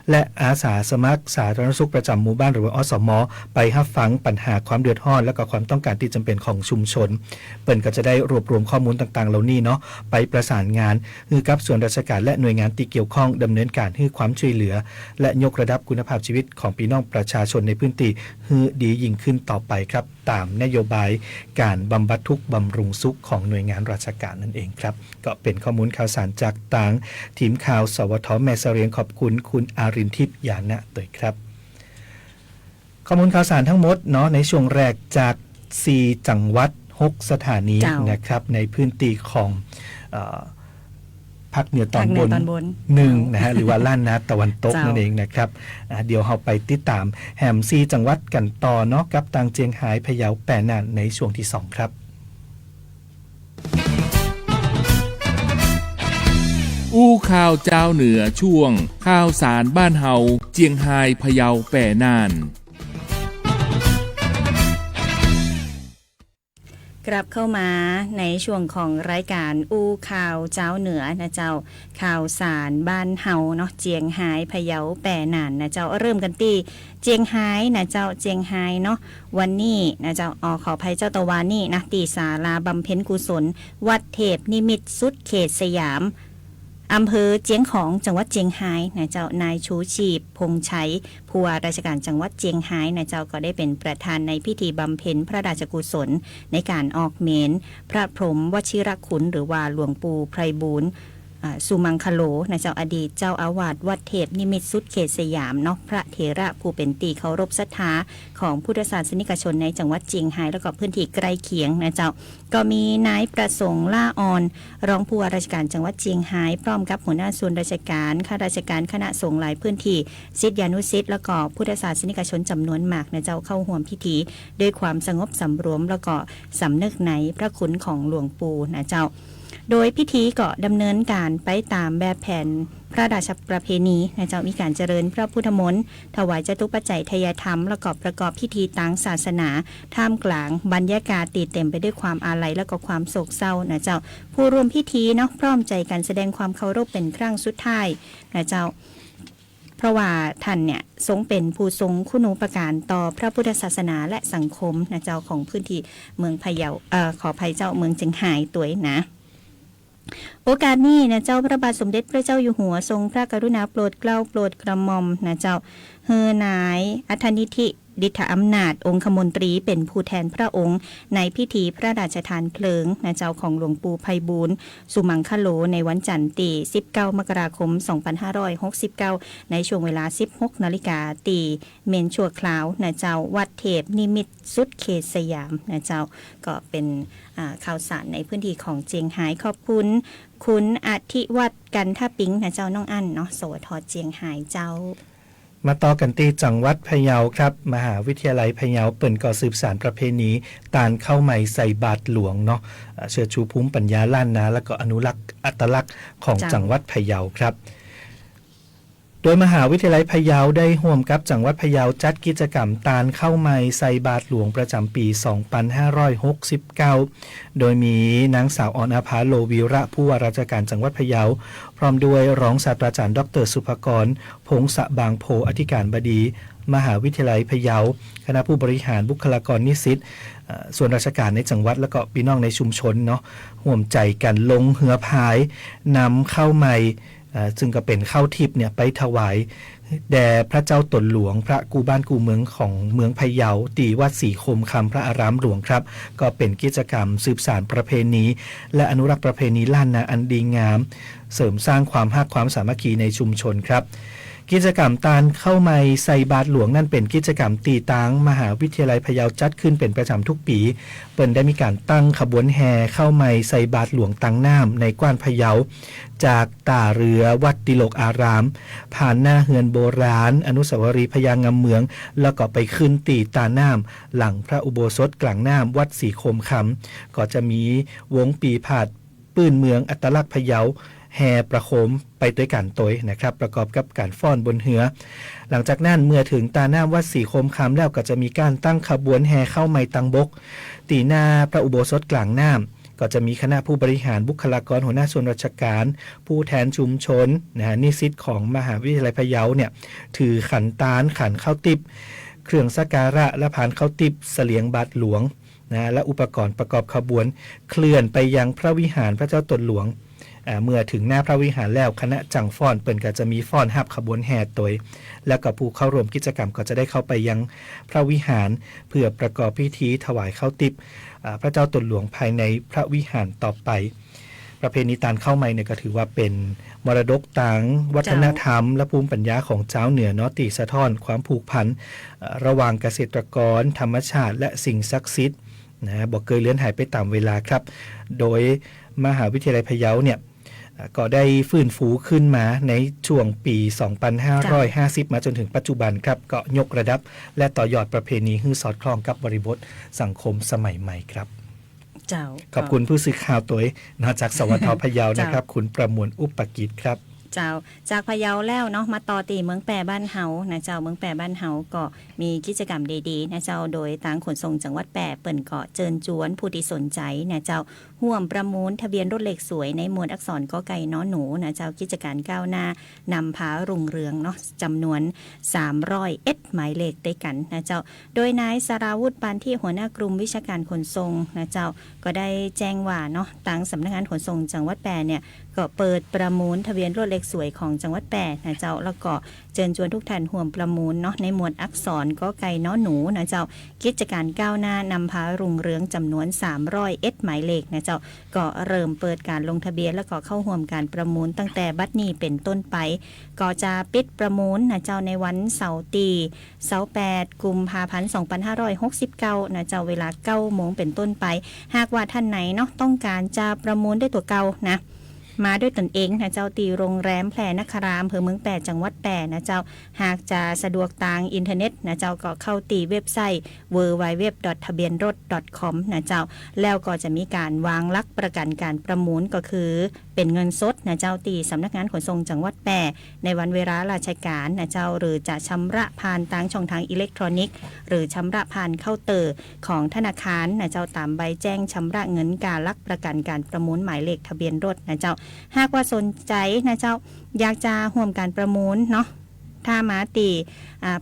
และอาสาสมัครสาธารณสุขประจำหมู่บ้านหรือว่าอสม.ไปรับฟังปัญหาความเดือดร้อนและก็ความต้องการที่จำเป็นของชุมชนเปิ่นก็จะได้รวบรวมข้อมูลต่างๆเหล่านี้เนาะไปประสานงานให้กับส่วนราชการและหน่วยงานที่เกี่ยวข้องดำเนินการให้ความช่วยเหลือและยกระดับคุณภาพชีวิตของพี่น้องประชาชนในพื้นที่ให้ดียิ่งขึ้นต่อไปครับตามนโยบายการบำบัดทุกข์บำรุงสุขของหน่วยงานราชการนั่นเองครับก็เป็นข้อมูลข่าวสารจากต่างทีมข่าวสวทแม่เสรียงขอบคุณคุณอารินทิพย์ยานะตัวครับข้อมูลข่าวสารทั้งหมดเนาะในช่วงแรกจาก4จังหวัด6สถานีนะครับในพื้นที่ของภาคเหนือตอนบน1นะฮะหรือว่าล้านนาตะวันตกนั่นเองนะครับเดี๋ยวเราไปติดตามแหม4จังหวัดกันต่อเนาะกับต่างเจียงไฮ้พะเยาแปะน่านในช่วงที่2ครับอู้ข่าวเจ้าเหนือช่วงข่าวสารบ้านเฮาเจียงไฮ้พะเยาแปะน่านกลับเข้ามาในช่วงของรายการอู้ข่าวเจ้าเหนือนะเจ้าข่าวสารบ้านเฮาเนาะเจียงไฮ้พะเยาแปะน่านนะเจ้าเริ่มกันที่เจียงไฮ้นะเจ้าเจียงไฮ้เนาะวันนี้นะเจ้าขออภัยเจ้าตะวันนี่นะที่ศาลาบำเพ็ญกุศลวัดเทพนิมิตรสุดเขตสยามอำเภอเจียงของจังหวัดเจียงไฮ้นะเจ้านายชูชีพพงชัยผู้ว่าราชการจังหวัดเจียงไฮ้นะเจ้าก็ได้เป็นประธานในพิธีบำเพ็ญพระราชกุศลในการออกเมนพระพรหมวชิรคุณหรือว่าหลวงปู่ไพบูลย์สุมังคโลนะเจ้าอดีตเจ้าอาวาสวัดเทพนิมิตรสุดเขตสยามเนาะพระเถระผู้เป็นตีเคารพศรัทธาของพุทธศาสนิกชนในจังหวัดเจียงไฮ้แล้วก็พื้นที่ใกล้เคียงนะเจ้าก็มีนายประสงค์ล่าออนรองผู้ว่าราชการจังหวัดเจียงไฮ้พร้อมกับหัวหน้าส่วนราชการข้าราชการคณะสงฆ์หลายพื้นที่ศิษยานุศิษย์แล้วก็พุทธศาสนิกชนจำนวนมากนะเจ้าเข้าร่วมพิธีด้วยความสงบสำรวมแล้วก็สำนึกในพระคุณของหลวงปู่นะเจ้าโดยพิธีก็ดำเนินการไปตามแบบแผน พระราชประเพณีนะเจ้ามีการเจริญพระพุทธมนต์ถวายจตุปัจจัยทายธรรมแล้วก็ประกอบพิธีทางศาสนาท่ามกลางบรรยากาศตีเต็มไปด้วยความอาลัยและก็ความโศกเศร้านะเจ้าผู้ร่วมพิธีเนาะพร้อมใจกันแสดงความเคารพเป็นครั้งสุดท้ายนะเจ้าเพราะว่าท่านเนี่ยทรงเป็นผู้ทรงคุณูปการต่อพระพุทธศาสนาและสังคมนะเจ้าของพื้นที่เมืองพะเยาขออภัยเจ้าเมืองเจียงไฮ้ตัวนะโอกาสนี้นะเจ้าพระบาทสมเด็จพระเจ้าอยู่หัวทรงพระกรุณาโปรดเกล้าโปรดกระหม่อมนะเจ้าเฮอนายอัธนิธิดิษฐอำนาจองคมนตรีเป็นผู้แทนพระองค์ในพิธีพระราชทานเพลิงนะเจ้าของหลวงปู่ไพบูลย์สุมังคโลในวันจันทร์ที่19มกราคม2569ในช่วงเวลา 16 นาฬิกาตีเมนชั่วคราวนะเจ้าวัดเทพนิมิตรสุดเขตสยามนะเจ้าก็เป็นข่าวสารในพื้นที่ของเจียงไฮ้ขอบคุณคุณอธิวัฒน์กันท่าปิงนะเจ้าน้องอั้นเนาะสวทเจียงไฮ้เจ้ามาต่อกันที่จังหวัดพะเยาครับมหาวิทยาลัยพะเยาเปิ่นก่อสืบสานประเพณีตาลเข้าใหม่ใส่บาทหลวงเนาะเชิดชูภูมิปัญญาล้านนาและก็อนุรักษ์อัตลักษณ์ของจังหวัดพะเยาครับโดยมหาวิทยาลัยพะเยาได้ร่วมกับจังหวัดพะเยาจัดกิจกรรมตาลเข้าใหม่ใส่บาทหลวงประจำปี 2569 โดยมีนางสาวออนอาภาโลวีระผู้ว่าราชการจังหวัดพะเยาพร้อมด้วยรองศาสตราจารย์ดร.สุภกรพงศบางโพอธิการบดีมหาวิทยาลัยพะเยาคณะผู้บริหารบุคลากรนิสิตส่วนราชการในจังหวัดและก็พี่น้องในชุมชนเนาะร่วมใจกันลงเหือพายนำเข้าใหม่ซึ่งก็เป็นข้าวทิพย์เนี่ยไปถวายแด่พระเจ้าตนหลวงพระกูบ้านกูเมืองของเมืองพะเยาตีวัดศรีคมคำพระอารามหลวงครับก็เป็นกิจกรรมสืบสานประเพณีและอนุรักษ์ประเพณีล้านนาอันดีงามเสริมสร้างความฮักความสามัคคีในชุมชนครับกิจกรรมตาลเข้าไม้ใส่บาทหลวงนั่นเป็นกิจกรรมตีตางมหาวิทยาลัยพะเยาจัดขึ้นเป็นประจำทุกปีเปิ่นได้มีการตั้งขบวนแห่เข้าไม้ใส่บาทหลวงตังน้ำในกว้านพะเยาจากตาเรือวัดดิโลกอารามผ่านหน้าเฮือนโบราณอนุสาวรีย์พญางำเมืองแล้วก็ไปขึ้นตีตาน้ำหลังพระอุโบสถกลางน้ำวัดศรีคมคำก็จะมีวงปีผาดปื้นเมืองอัตลักษณ์พะเยาแห่ประโคมไปด้วยกันตัวนะครับประกอบกับการฟ้อนบนเหือหลังจากนั้นเมื่อถึงตาน้ำวัดศรีคมคำแล้วก็จะมีการตั้งขบวนแห่เข้าไม้ตังบกตีหน้าพระอุโบสถกลางน้ำก็จะมีคณะผู้บริหารบุคลากรหัวหน้าส่วนราชการผู้แทนชุมชนนิสิตของมหาวิทยาลัยพะเยาเนี่ยถือขันตาลขันข้าวติบเครื่องสักการะและผานข้าวติบเสลียงบาทหลวงและอุปกรณ์ประกอบขบวนเคลื่อนไปยังพระวิหารพระเจ้าตนหลวงเมื่อถึงหน้าพระวิหารแล้วคณะจังฟ้อนเปิ่นก็จะมีฟ้อนหับขบวนแห่โดยแล้วก็ผู้เข้าร่วมกิจกรรมก็จะได้เข้าไปยังพระวิหารเพื่อประกอบพิธีถวายข้าวติบพระเจ้าตนหลวงภายในพระวิหารต่อไปประเพณีตาลเข้าไม้เนี่ยก็ถือว่าเป็นมรดกทางวัฒนธรรมและภูมิปัญญาของเจ้าเหนือเนาะตีสะท้อนความผูกพันระหว่างเกษตรกรธรรมชาติและสิ่งศักดิ์สิทธิ์บอกเคยเลือนหายไปตามเวลาครับโดยมหาวิทยาลัยพะเยาเนี่ยก็ได้ฟื้นฟูขึ้นมาในช่วงปี 2550 มาจนถึงปัจจุบันครับก็ยกระดับและต่อยอดประเพณีให้สอดคล้องกับบริบทสังคมสมัยใหม่ครับขอบคุณผู้สื่อข่าวตัวนอกจากสวทพะเยานะครับคุณประมวลอุปกิจครับเจ้าจากพะเยาแล้วเนาะมาต่อตีเมืองแปรบ้านเฮานะเจ้าเมืองแปรบ้านเฮาก็มีกิจกรรมดีๆนะเจ้าโดยทางขนส่งจังหวัดแปรเปิ่นเกาะเจิญจวนผู้ที่สนใจนะเจ้าร่วมประมูลทะเบียนรถเลขสวยในหมวดอักษรกอไก่นอหนูนะเจ้ากิจการก้าวหน้านำพารุ่งเรืองเนาะจำนวน300หมายเลขด้วยกันนะเจ้าโดยนายสราวุฒิปานที่หัวหน้ากลุ่มวิชาการขนส่งนะเจ้าก็ได้แจ้งว่าเนาะทางสำนักงานขนส่งจังหวัดแปรเนี่ยก็เปิดประมูลทะเบียนรถเลขสวยของจังหวัดแปรนะเจ้าแล้วก็เชิญชวนทุกท่านร่วมประมูลเนาะในหมวดอักษรกอไก่นอหนูนะเจ้ากิจการก้าวหน้านำพารุ่งเรืองจำนวน300หมายเลขนะเจ้าก็เริ่มเปิดการลงทะเบียนแล้วก็เข้าร่วมการประมูลตั้งแต่บัดนี้เป็นต้นไปก็จะปิดประมูลนะเจ้าในวันเสาร์ที่28กุมภาพันธ์2569นะเจ้าเวลา 9 โมงเป็นต้นไปหากว่าท่านไหนเนาะต้องการจะประมูลได้ตัวเก่านะ มาด้วยตนเองนะเจ้าตีโรงแรมแพรนครามอำเภอเมืองแปดจังหวัดแปดนะเจ้าหากจะสะดวกทางอินเทอร์เน็ตนะเจ้าก็เข้าตีเว็บไซต์ www.ทะเบียนรถ .com นะเจ้าแล้วก็จะมีการวางหลักประกันการประมูลก็คือเป็นเงินสดนะเจ้าตีสำนักงานขนส่งจังหวัดแปรในวันเวลาราชการนะเจ้าหรือจะชำระผ่านทางช่องทางอิเล็กทรอนิกส์หรือชำระผ่านเคาน์เตอร์ของธนาคารนะเจ้าตามใบแจ้งชำระเงินการลักประกันการประมูลหมายเลขทะเบียนรถนะเจ้าหากว่าสนใจนะเจ้าอยากจะร่วมการประมูลเนาะถ้ามาตี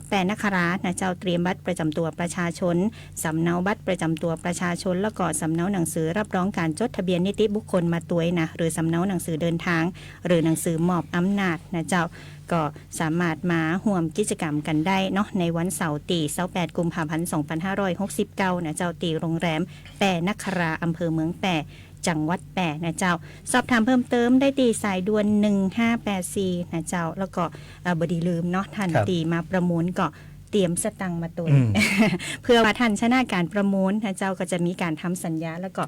แปรนครานะเจ้าเตรียมบัตรประจำตัวประชาชนสำเนาบัตรประจำตัวประชาชนแล้วก็สำเนาหนังสือรับรองการจดทะเบียนนิติบุคคลมาตัวนะหรือสำเนาหนังสือเดินทางหรือหนังสือมอบอำนาจนะเจ้าก็สามารถมาร่วมกิจกรรมกันได้เนาะในวันเสาร์ที่28 กุมภาพันธ์ 2569นะเจ้าตีโรงแรมแปรนคราอำเภอเมืองแปรจังหวัดแปรนะเจ้าสอบถามเพิ่มเติมได้ตีสายด่วน1584นะเจ้าแล้วก็บดีลืมเนาะท่านตีมาประมูลก็เตรียมสตังค์มาตัว เพื่อว่าท่านชนะการประมูลนะเจ้าก็จะมีการทำสัญญาแล้วก็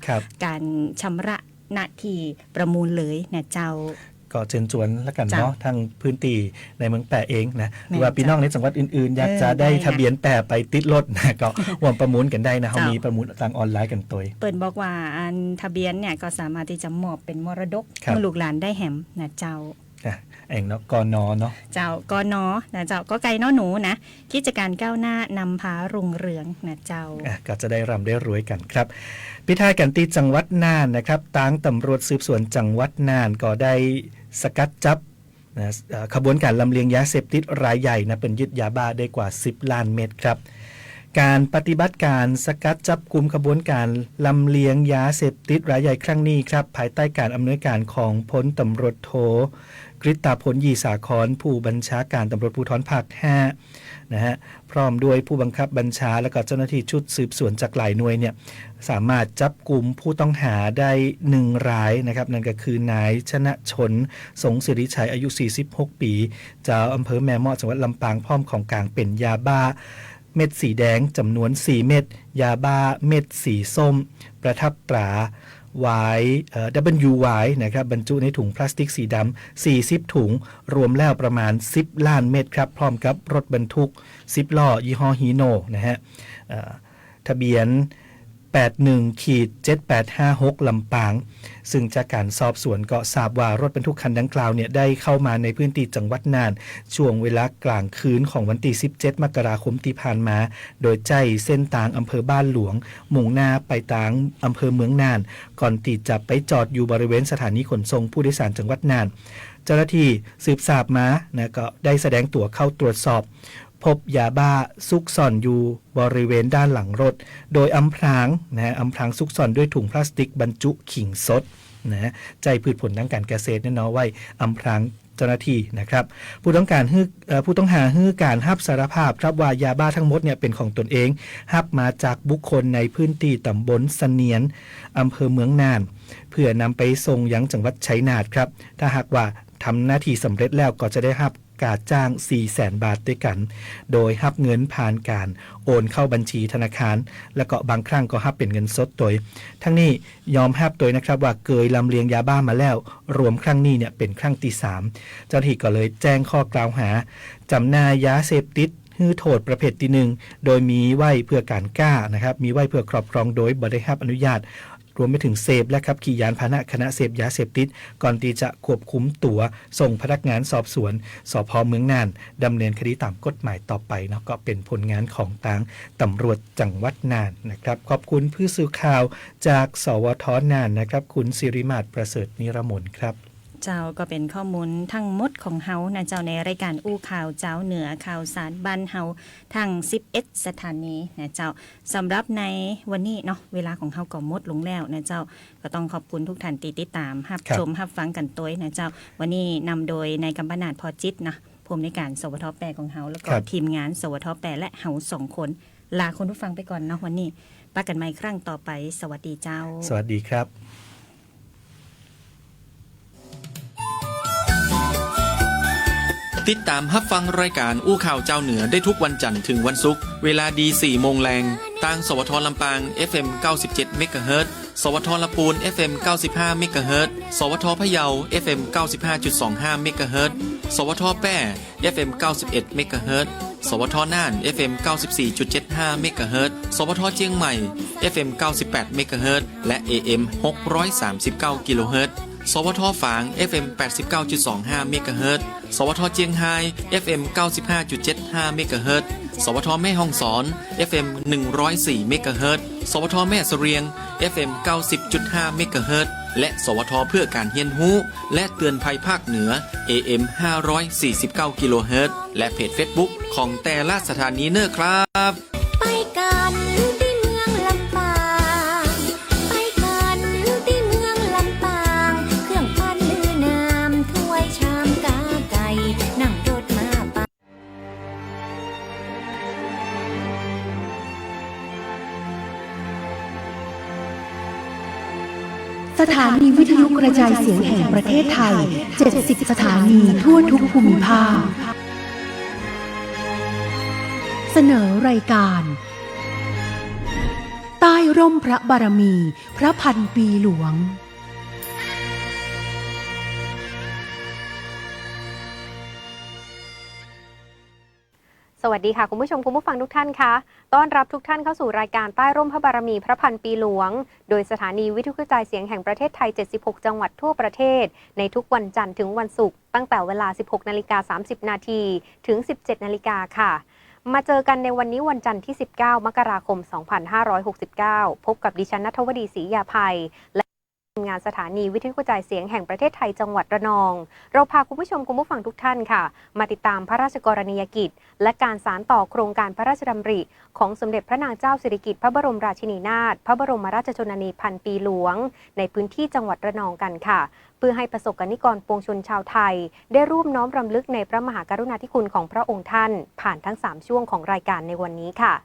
การชำระนาทีประมูลเลยนะเจ้าก็เชิญชวนแล้วกันเนาะทางพื้นที่ในเมืองแปรเองนะหรือว่าพี่น้องในจังหวัดอื่นๆอยากจะได้ทะเบียนแปรไปติดรถนะก็ร่วมประมูลกันได้นะเขามีประมูลทางออนไลน์กันตัวเปิดบอกว่าอันทะเบียนเนี่ยก็สามารถที่จะมอบเป็นมรดกให้ลูกหลานได้แหมนะเจ้าเองเนาะกนเนาะเจ้ากนนะเจ้าก็ไก่นอหนูนะกิจการก้าวหน้านำพารุ่งเรืองนะเจ้าก็จะได้ร่ำได้รวยกันครับพิธากันที่จังหวัดน่านนะครับทางตำรวจสืบสวนจังหวัดน่านก็ได้สกัดจับนะขบวนการลำเลียงยาเสพติดรายใหญ่นะเป็นยึดยาบ้าได้กว่า10 ล้านเม็ดครับการปฏิบัติการสกัดจับกลุ่มขบวนการลำเลียงยาเสพติดรายใหญ่ครั้งนี้ครับภายใต้การอำนวยการของพลตำรวจโทกฤตาพลยีสาครผู้บัญชาการตำรวจภูธรภาค5นะฮะพร้อมด้วยผู้บังคับบัญชาและก็เจ้าหน้าที่ชุดสืบสวนจากหลายหน่วยเนี่ยสามารถจับกลุ่มผู้ต้องหาได้1 รายนะครับนั่นก็คือนายชนะชนสงสิริชัยอายุ46 ปีจากอำเภอแม่เมาะจังหวัดลำปางพร้อมของกลางเป็นยาบ้าเม็ดสีแดงจำนวน4 เม็ดยาบ้าเม็ดสีส้มประทับตราWY นะครับบรรจุในถุงพลาสติกสีดำ40 ถุงรวมแล้วประมาณ10 ล้านเม็ดครับพร้อมกับรถบรรทุก10 ล้อยี่ห้อฮีโน่นะฮะทะเบียน 81-7856 ลำปางซึ่งจากการสอบสวนก็ทราบว่ารถบรรทุกคันดังกล่าวเนี่ยได้เข้ามาในพื้นที่จังหวัดน่านช่วงเวลากลางคืนของวันที่17 มกราคมที่ผ่านมาโดยใจเส้นทางอำเภอบ้านหลวงมุ่งหน้าไปทางอำเภอเมืองน่านก่อนที่จะไปจอดอยู่บริเวณสถานีขนส่งผู้โดยสารจังหวัดน่านเจ้าหน้าที่สืบทราบมานะก็ได้แสดงตัวเข้าตรวจสอบพบยาบ้าซุกซ่อนอยู่บริเวณด้านหลังรถโดยอำพรางซุกซ่อนด้วยถุงพลาสติกบรรจุขิงสดนะใจพืชผลทางการเกษตรเนี่ยเนาะไว้อำพรางเจ้าหน้าที่นะครับผู้ต้องหาฮือการรับสารภาพครับว่ายาบ้าทั้งหมดเนี่ยเป็นของตนเองรับมาจากบุคคลในพื้นที่ตำบลเสนียนอำเภอเมืองน่านเพื่อนำไปส่งยังจังหวัดชัยนาทครับถ้าหากว่าทำหน้าที่สำเร็จแล้วก็จะได้รับการจ้าง 400,000 บาทด้วยกันโดยรับเงินผ่านการโอนเข้าบัญชีธนาคารแล้วก็บางครั้งก็รับเป็นเงินสดโดยทั้งนี้ยอมรับโดยนะครับว่าเคยลำเลียงยาบ้ามาแล้วรวมครั้งนี้เนี่ยเป็นครั้งที่3เจ้าหน้าที่ก็เลยแจ้งข้อกล่าวหาจำหน่ายยาเสพติดฮือโทษประเภทที่1โดยมีไว้เพื่อการฆ่านะครับมีไว้เพื่อครอบครองโดยบ่ได้รับอนุญาตรวมไปถึงเสพและขับขี่ยานพาหนะขณะเสพยาเสพติดก่อนที่จะควบคุมตัวส่งพนักงานสอบสวนสภ.เมืองน่านดำเนินคดีตามกฎหมายต่อไปเนาะก็เป็นผลงานของทางตำรวจจังหวัดน่านนะครับขอบคุณผู้สื่อข่าวจากสวท.น่านนะครับคุณสิริมาศประเสริฐนิรมนครับเจ้าก็เป็นข้อมูลทั้งหมดของเฮานะเจ้าในรายการอู้ข่าวเจ้าเหนือข่าวสารบ้านเฮาทั้ง11 สถานีนะเจ้าสำหรับในวันนี้เนาะเวลาของเฮาก็หมดลงแล้วนะเจ้าก็ต้องขอบคุณทุกท่านติดตามรับชมรับฟังกันตัวนะเจ้าวันนี้นำโดยนายกำปนาถพอจิตนะผู้อำนวยการสวท.แปรของเฮาแล้วก็ทีมงานสวท.แปรและเฮา2 คนลาคนผู้ฟังไปก่อนเนาะวันนี้ปะกันใหม่ครั้งต่อไปสวัสดีเจ้าสวัสดีครับติดตามรับฟังรายการอู้ข่าวเจ้าเหนือได้ทุกวันจันทร์ถึงวันศุกร์เวลาดี 4 โมงแรงทางสวท.ลำปาง FM 97 เมกะเฮิรตซ์ สวทละปูน FM 95 เมกะเฮิรตซ์สวทพะเยา FM 95.25 เมกะเฮิรตซ์สวทแป้ FM 91 เมกะเฮิรตซ์สวทน่าน FM 94.75 เมกะเฮิรตซ์สวทเชียงใหม่ FM 98 เมกะเฮิรตซ์และ AM 639 กิโลเฮิรตซ์สวทฝาง FM 89.25 เมกะเฮิรตซ์สวทเจียงไฮ้ FM 95.75 เมกะเฮิรตซ์สวทแม่ฮ่องสอน FM 104 เมกะเฮิรตซ์สวทแม่เสเรียง FM 90.5 เมกะเฮิรตซ์และสวทเพื่อการเรียนรู้และเตือนภัยภาคเหนือ AM 549 กิโลเฮิรตซ์และเพจ Facebook ของแต่ละสถานีเนอร์ครับ ไปกันที่เมืองลำปางไปกันที่เมืองลำปางเครื่องปั้นลือน้ำถ้วยชามกาไก่นั่งรถมาปะ สถานีวิทยุกระจายเสียงแห่งประเทศไทย 70 สถานีทั่วทุกภูมิภาค เสนอรายการ ใต้ร่มพระบารมี พระพันปีหลวง สวัสดีค่ะคุณผู้ชมคุณผู้ฟังทุกท่านคะต้อนรับทุกท่านเข้าสู่รายการใต้ร่มพระบารมีพระพันปีหลวงโดยสถานีวิทยุกระจายเสียงแห่งประเทศไทย76จังหวัดทั่วประเทศในทุกวันจันทร์ถึงวันศุกร์ตั้งแต่เวลา 16:30 น.ถึง 17:00 น.ค่ะ มาเจอกันในวันนี้วันจันทร์ที่19มกราคม2569พบกับดิฉันณัฐวดีศรียาภัยและทีมงานสถานีวิทยุกระจายเสียงแห่งประเทศไทยจังหวัดระนองเราพาคุณผู้ชมคุณผู้ฟังทุกท่านค่ะมาติดตามพระราชกรณียกิจและการสานต่อโครงการพระราชดำริของสมเด็จพระนางเจ้าสิริกิติ์พระบรมราชินีนาถพระบรมราชชนนีพันปีหลวงในพื้นที่จังหวัดระนองกันค่ะเพื่อให้ประสบกนิกรปวงชนชาวไทยได้ร่วมน้อมรำลึกในพระมหากรุณาธิคุณของพระองค์ท่านผ่านทั้ง3ช่วงของรายการในวันนี้ค่ะ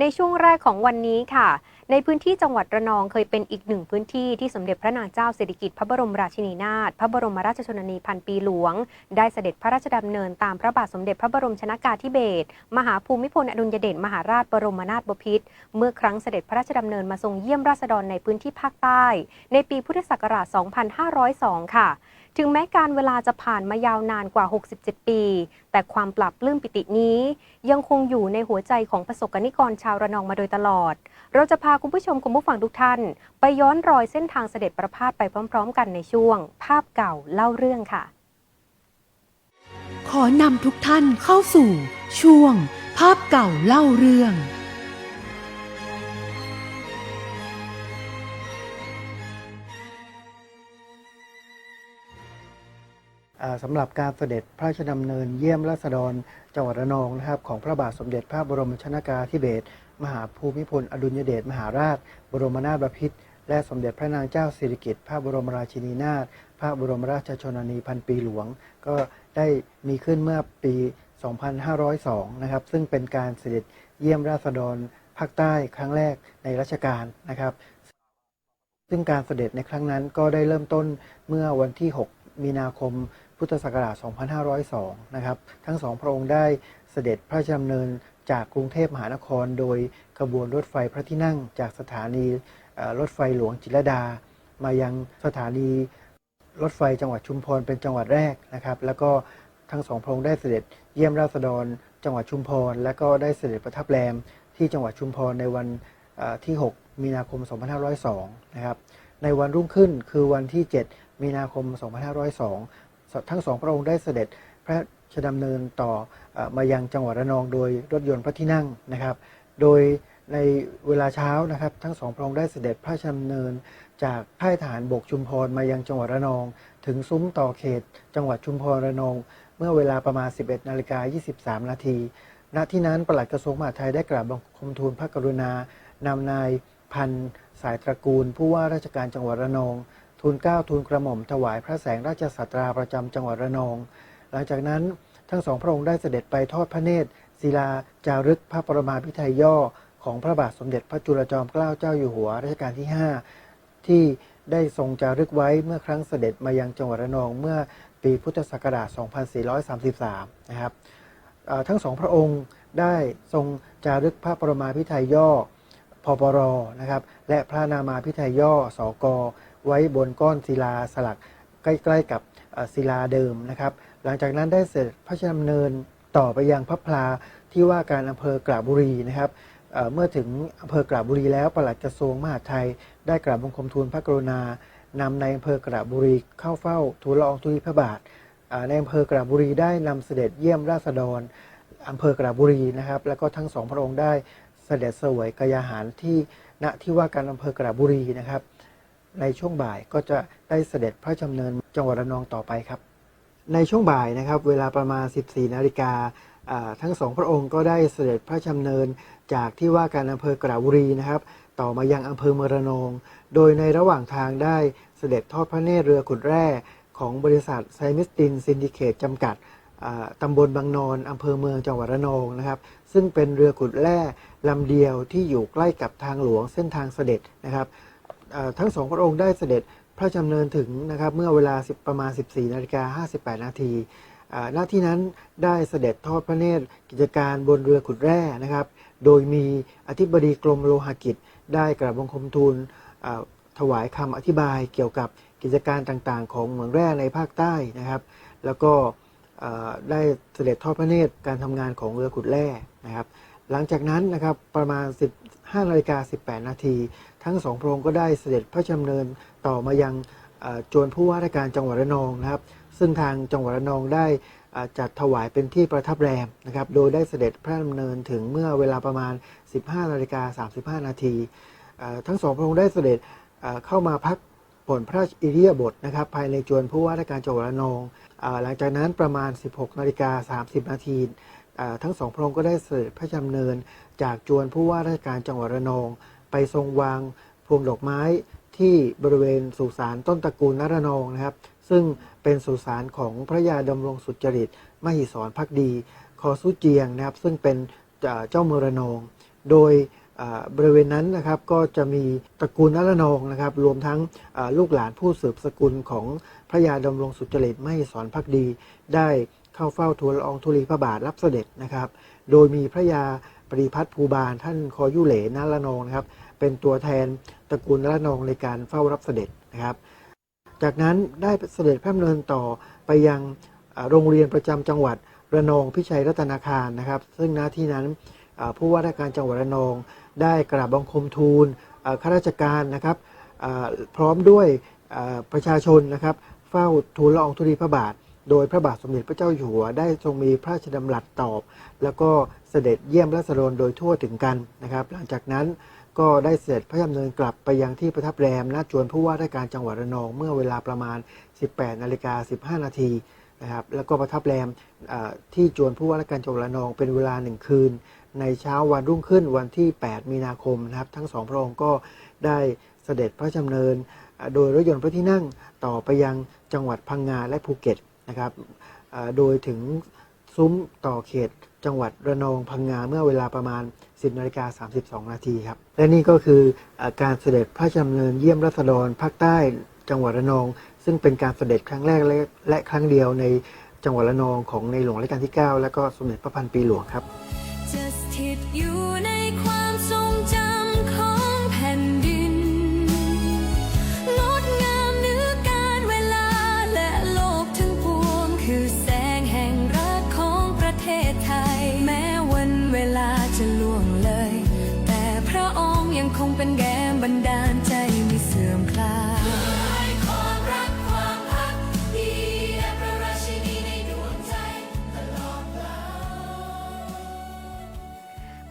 ในช่วงแรกของวันนี้ค่ะในพื้นที่จังหวัดระนองเคยเป็นอีกหนึ่งพื้นที่ที่สมเด็จพระนางเจ้าสิริกิติ์พระบรมราชินีนาถพระบรมราชชนนีพันปีหลวงได้เสด็จพระราชดำเนินตามพระบาทสมเด็จพระบรมชนกาธิเบศรมหาภูมิพลอดุลยเดชมหาราชบรมนาถบพิตรเมื่อครั้งเสด็จพระราชดำเนินมาทรงเยี่ยมราษฎรในพื้นที่ภาคใต้ในปีพุทธศักราช 2502 ค่ะถึงแม้การเวลาจะผ่านมายาวนานกว่า 67 ปีแต่ความปรับปลื้มปิตินี้ยังคงอยู่ในหัวใจของประสบกนิกรชาวระนองมาโดยตลอดเราจะพาคุณผู้ชมคุณผู้ฟังทุกท่านไปย้อนรอยเส้นทางเสด็จประพาสไปพร้อมๆกันในช่วงภาพเก่าเล่าเรื่องค่ะขอนำทุกท่านเข้าสู่ช่วงภาพเก่าเล่าเรื่องสำหรับการเสด็จพระราชดำเนินเยี่ยมราษฎรจังหวัดระนองนะครับของพระบาทสมเด็จพระบรมชนกาธิเบศรมหาภูมิพลอดุลยเดชมหาราชบรมนาถบพิตรและสมเด็จพระนางเจ้าสิริกิติ์พระบรมราชินีนาถพระบรมราชชนนีพันปีหลวงก็ได้มีขึ้นเมื่อปี 2502 นะครับซึ่งเป็นการเสด็จเยี่ยมราษฎรภาคใต้ครั้งแรกในรัชกาลนะครับซึ่งการเสด็จในครั้งนั้นก็ได้เริ่มต้นเมื่อวันที่ 6 มีนาคมพุทธศักราช 2502 นะครับทั้งสองพระองค์ได้เสด็จพระราชดำเนินจากกรุงเทพมหานครโดยขบวนรถไฟพระที่นั่งจากสถานีรถไฟหลวงจิตรลดามายังสถานีรถไฟจังหวัดชุมพรเป็นจังหวัดแรกนะครับแล้วก็ทั้งสองพระองค์ได้เสด็จเยี่ยมราษฎรจังหวัดชุมพรและก็ได้เสด็จประทับแรมที่จังหวัดชุมพรในวันที่ 6 มีนาคม 2502 นะครับในวันรุ่งขึ้นคือวันที่ 7 มีนาคม 2502 ทั้งสองพระองค์ได้เสด็จพระราชดำเนินต่อมายังจังหวัดระนองโดยรถยนต์พระที่นั่งนะครับโดยในเวลาเช้านะครับทั้งสองพระองค์ได้เสด็จพระราชดำเนินจากค่ายทหารบกชุมพรมายังจังหวัดระนองถึงซุ้มต่อเขตจังหวัดชุมพรระนองเมื่อเวลาประมาณ 11:23 น.ณที่นั้นปลัดกระทรวงมหาดไทยได้กราบบังคมทูลพระกรุณานำนายพันสายตระกูลผู้ว่าราชการจังหวัดระนองทูลเกล้าทูลกระหม่อมถวายพระแสงราชสัตราประจำจังหวัดระนองหลังจากนั้นทั้งสองพระองค์ได้เสด็จไปทอดพระเนตรศิลาจารึกพระปรมาภิไธยย่อของพระบาทสมเด็จพระจุลจอมเกล้าเจ้าอยู่หัวรัชกาลที่ 5ที่ได้ทรงจารึกไว้เมื่อครั้งเสด็จมายังจังหวัดระนองเมื่อปีพุทธศักราช 2433 นะครับทั้งสองพระองค์ได้ทรงจารึกพระปรมาภิไธยย่อ พปรนะครับและพระนามาพิไทยย่อสกไว้บนก้อนศิลาสลักใกล้ๆกับศิลาเดิมนะครับหลังจากนั้นได้เสด็จพระราชดำเนินต่อไปยังพระพลาที่ว่าการอำเภอกระบุรีนะครับเมื่อถึงอำเภอกระบุรีแล้วปลัดกระทรวงมหาดไทยได้กราบบังคมทูลพระกรุณานำในอำเภอกระบุรีเข้าเฝ้าทูลละอองธุลีพระบาทในอำเภอกระบุรีได้นำเสด็จเยี่ยมราษฎรอำเภอกระบุรีนะครับแล้วก็ทั้งสองพระองค์ได้เสด็จเสวยกายาหารที่ณที่ว่าการอำเภอกระบุรีนะครับในช่วงบ่ายก็จะได้เสด็จพระราชดำเนินจังหวัดระนองต่อไปครับในช่วงบ่ายนะครับเวลาประมาณ 14 นาฬิกาทั้งสองพระองค์ก็ได้เสด็จพระราชดำเนินจากที่ว่าการอำเภอกระบุรีนะครับต่อมายังอำเภอเมืองระนองโดยในระหว่างทางได้เสด็จทอดพระเนตรเรือขุดแร่ของบริษัทไซมิสตินซินดิเคตจำกัดตำบลบางนอนอำเภอเมืองจังหวัดระนองนะครับซึ่งเป็นเรือขุดแร่ลำเดียวที่อยู่ใกล้กับทางหลวงเส้นทางเสด็จนะครับทั้งสองพระองค์ได้เสด็จพระราชดำเนินถึงนะครับเมื่อเวลาประมาณ 14 นาฬิกา 58 นาทีณที่นั้นได้เสด็จทอดพระเนตรกิจการบนเรือขุดแร่นะครับโดยมีอธิบดีกรมโลหะกิจได้กราบบังคมทูลถวายคำอธิบายเกี่ยวกับกิจการต่างๆของเหมืองแร่ในภาคใต้นะครับแล้วก็ได้เสด็จทอดพระเนตรการทำงานของเรือขุดแร่นะครับหลังจากนั้นนะครับประมาณ 15 นาฬิกา 18 นาทีทั้งสองพระองค์ก็ได้เสด็จพระราชดำเนินต่อมายังจวนผู้ว่าราชการจังหวัดระนองนะครับซึ่งทางจังหวัดระนองได้จัดถวายเป็นที่ประทับแรมนะครับโดยได้เสด็จพระดำเนินถึงเมื่อเวลาประมาณ 15 นาฬิกา 35 นาทีทั้งสองพระองค์ได้เสด็จเข้ามาพักผ่อนพระราชอิริยาบถนะครับภายในจวนผู้ว่าราชการจังหวัดระนองหลังจากนั้นประมาณ 16 นาฬิกา 30 นาทีทั้งสองพระองค์ก็ได้เสด็จพระราชดำเนินจากจวนผู้ว่าราชการจังหวัดระนองไปทรงวางพวงดอกไม้ที่บริเวณสุสานต้นตระกูลนรนองนะครับซึ่งเป็นสุสานของพระยาดำรงสุจริตมหิศรภักดีคอสุเจียงนะครับซึ่งเป็นเจ้าเมืองระนองโดยบริเวณนั้นนะครับก็จะมีตระกูลนรนองนะครับรวมทั้งลูกหลานผู้สืบสกุลของพระยาดำรงสุจริตมหิศรภักดีได้เข้าเฝ้าทูลละอองธุลีพระบาทรับเสด็จนะครับโดยมีพระยาปริพัฒน์ภูบาลท่านคอยุเหลนรนองนะครับเป็นตัวแทนตระกูลนรนองในการเฝ้ารับเสด็จนะครับจากนั้นได้เสด็จพระดำเนินต่อไปยังโรงเรียนประจำจังหวัดระนองพิชัยรัตนาคารนะครับซึ่งณที่นั้นผู้ว่าราชการจังหวัดระนองได้กราบบังคมทูลข้าราชการนะครับพร้อมด้วยประชาชนนะครับเฝ้าทูลละอองธุลีพระบาทโดยพระบาทสมเด็จพระเจ้าอยู่หัวได้ทรงมีพระราชดำรัสตอบแล้วก็เสด็จเยี่ยมราษฎรโดยทั่วถึงกันนะครับหลังจากนั้นก็ได้เสด็จพระดำเนินกลับไปยังที่ประทับแรมณจวนผู้ว่าราชการจังหวัดระนองเมื่อเวลาประมาณ 18 นาฬิกา 15 นาทีนะครับแล้วก็ประทับแรมที่จวนผู้ว่าราชการจังหวัดระนองเป็นเวลา1คืนในเช้าวันรุ่งขึ้นวันที่ 8 มีนาคมนะครับทั้งสองพระองค์ก็ได้เสด็จพระราชดำเนินโดยรถยนต์พระที่นั่งต่อไปยังจังหวัดพังงาและภูเก็ตนะครับโดยถึงซุ้มต่อเขตจังหวัดระนองพังงาเมื่อเวลาประมาณ 10 นาฬิกา 32 นาทีครับและนี่ก็คือการเสด็จพระราชดำเนินเยี่ยมราษฎรภาคใต้จังหวัดระนองซึ่งเป็นการเสด็จครั้งแรกและครั้งเดียวในจังหวัดระนองของในหลวงรัชกาลที่ 9 และก็สมเด็จพระพันปีหลวงครับจะสถิตอยู่ในความทรงจำของแผ่นดินงดงามเหนือการเวลาและโลกทั้งปวงคือแสงแห่งรักของประเทศไทยแม้วันเวลาจะล่วงเลยแต่พระองค์ยังคงเป็นแกนบันดาลใจไม่เสื่อมคลาย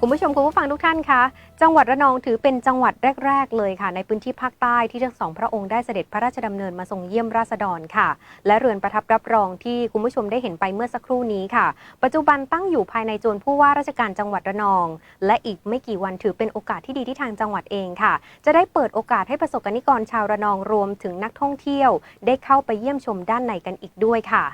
คุณผู้ชมคุณผู้ฟังทุกท่านคะจังหวัดระนองถือเป็นจังหวัดแรกๆเลยค่ะในพื้นที่ภาคใต้ที่ทั้งสองพระองค์ได้เสด็จพระราชดำเนินมาทรงเยี่ยมราษฎรค่ะและเรือนประทับรับรองที่คุณผู้ชมได้เห็นไปเมื่อสักครู่นี้ค่ะปัจจุบันตั้งอยู่ภายในจวนผู้ว่าราชการจังหวัดระนองและอีกไม่กี่วันถือเป็นโอกาสที่ดีที่ทางจังหวัดเองค่ะจะได้เปิดโอกาสให้ประสบกนิกรชาวระนองรวมถึงนักท่องเที่ยวได้เข้าไปเยี่ยมชมด้านในกันอีกด้วยค่ะ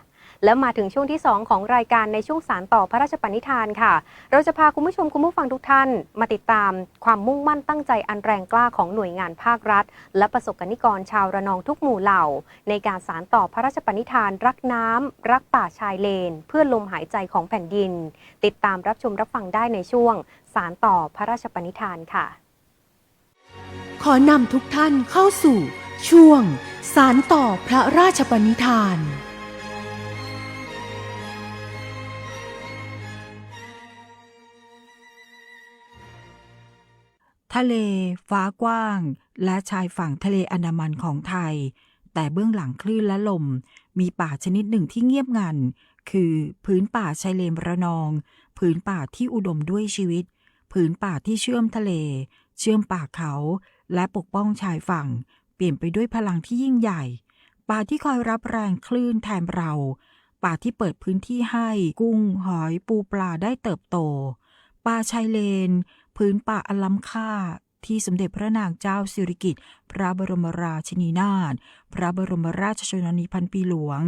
แล้วมาถึงช่วงที่2ของรายการในช่วงสานต่อพระราชปณิธานค่ะเราจะพาคุณผู้ชมคุณผู้ฟังทุกท่านมาติดตามความมุ่งมั่นตั้งใจอันแรงกล้าของหน่วยงานภาครัฐและประสบกนิกรชาวระนองทุกหมู่เหล่าในการสานต่อพระราชปณิธานรักน้ำรักป่าชายเลนเพื่อลมหายใจของแผ่นดินติดตามรับชมรับฟังได้ในช่วงสานต่อพระราชปณิธานค่ะ ขอนำทุกท่านเข้าสู่ช่วงสารต่อพระราชปณิธาน ทะเลฟ้ากว้างและชายฝั่งทะเลอันดามันของไทยแต่เบื้องหลังคลื่นและลมมีป่าชนิดหนึ่งที่เงียบงันคือผืนป่าชายเลนระนองผืนป่าที่อุดมด้วยชีวิตผืนป่าที่เชื่อมทะเลเชื่อมป่าเขาและปกป้องชายฝั่งเปลี่ยนไปด้วยพลังที่ยิ่งใหญ่ป่าที่คอยรับแรงคลื่นแทนเราป่าที่เปิดพื้นที่ให้กุ้งหอยปูปลาได้เติบโตป่าชายเลนพื้นป่าอันล้ำค่าที่สมเด็จพระนางเจ้าสิริกิติ์พระบรมราชินีนาถพระบรมราชชนนีพันปีหลวง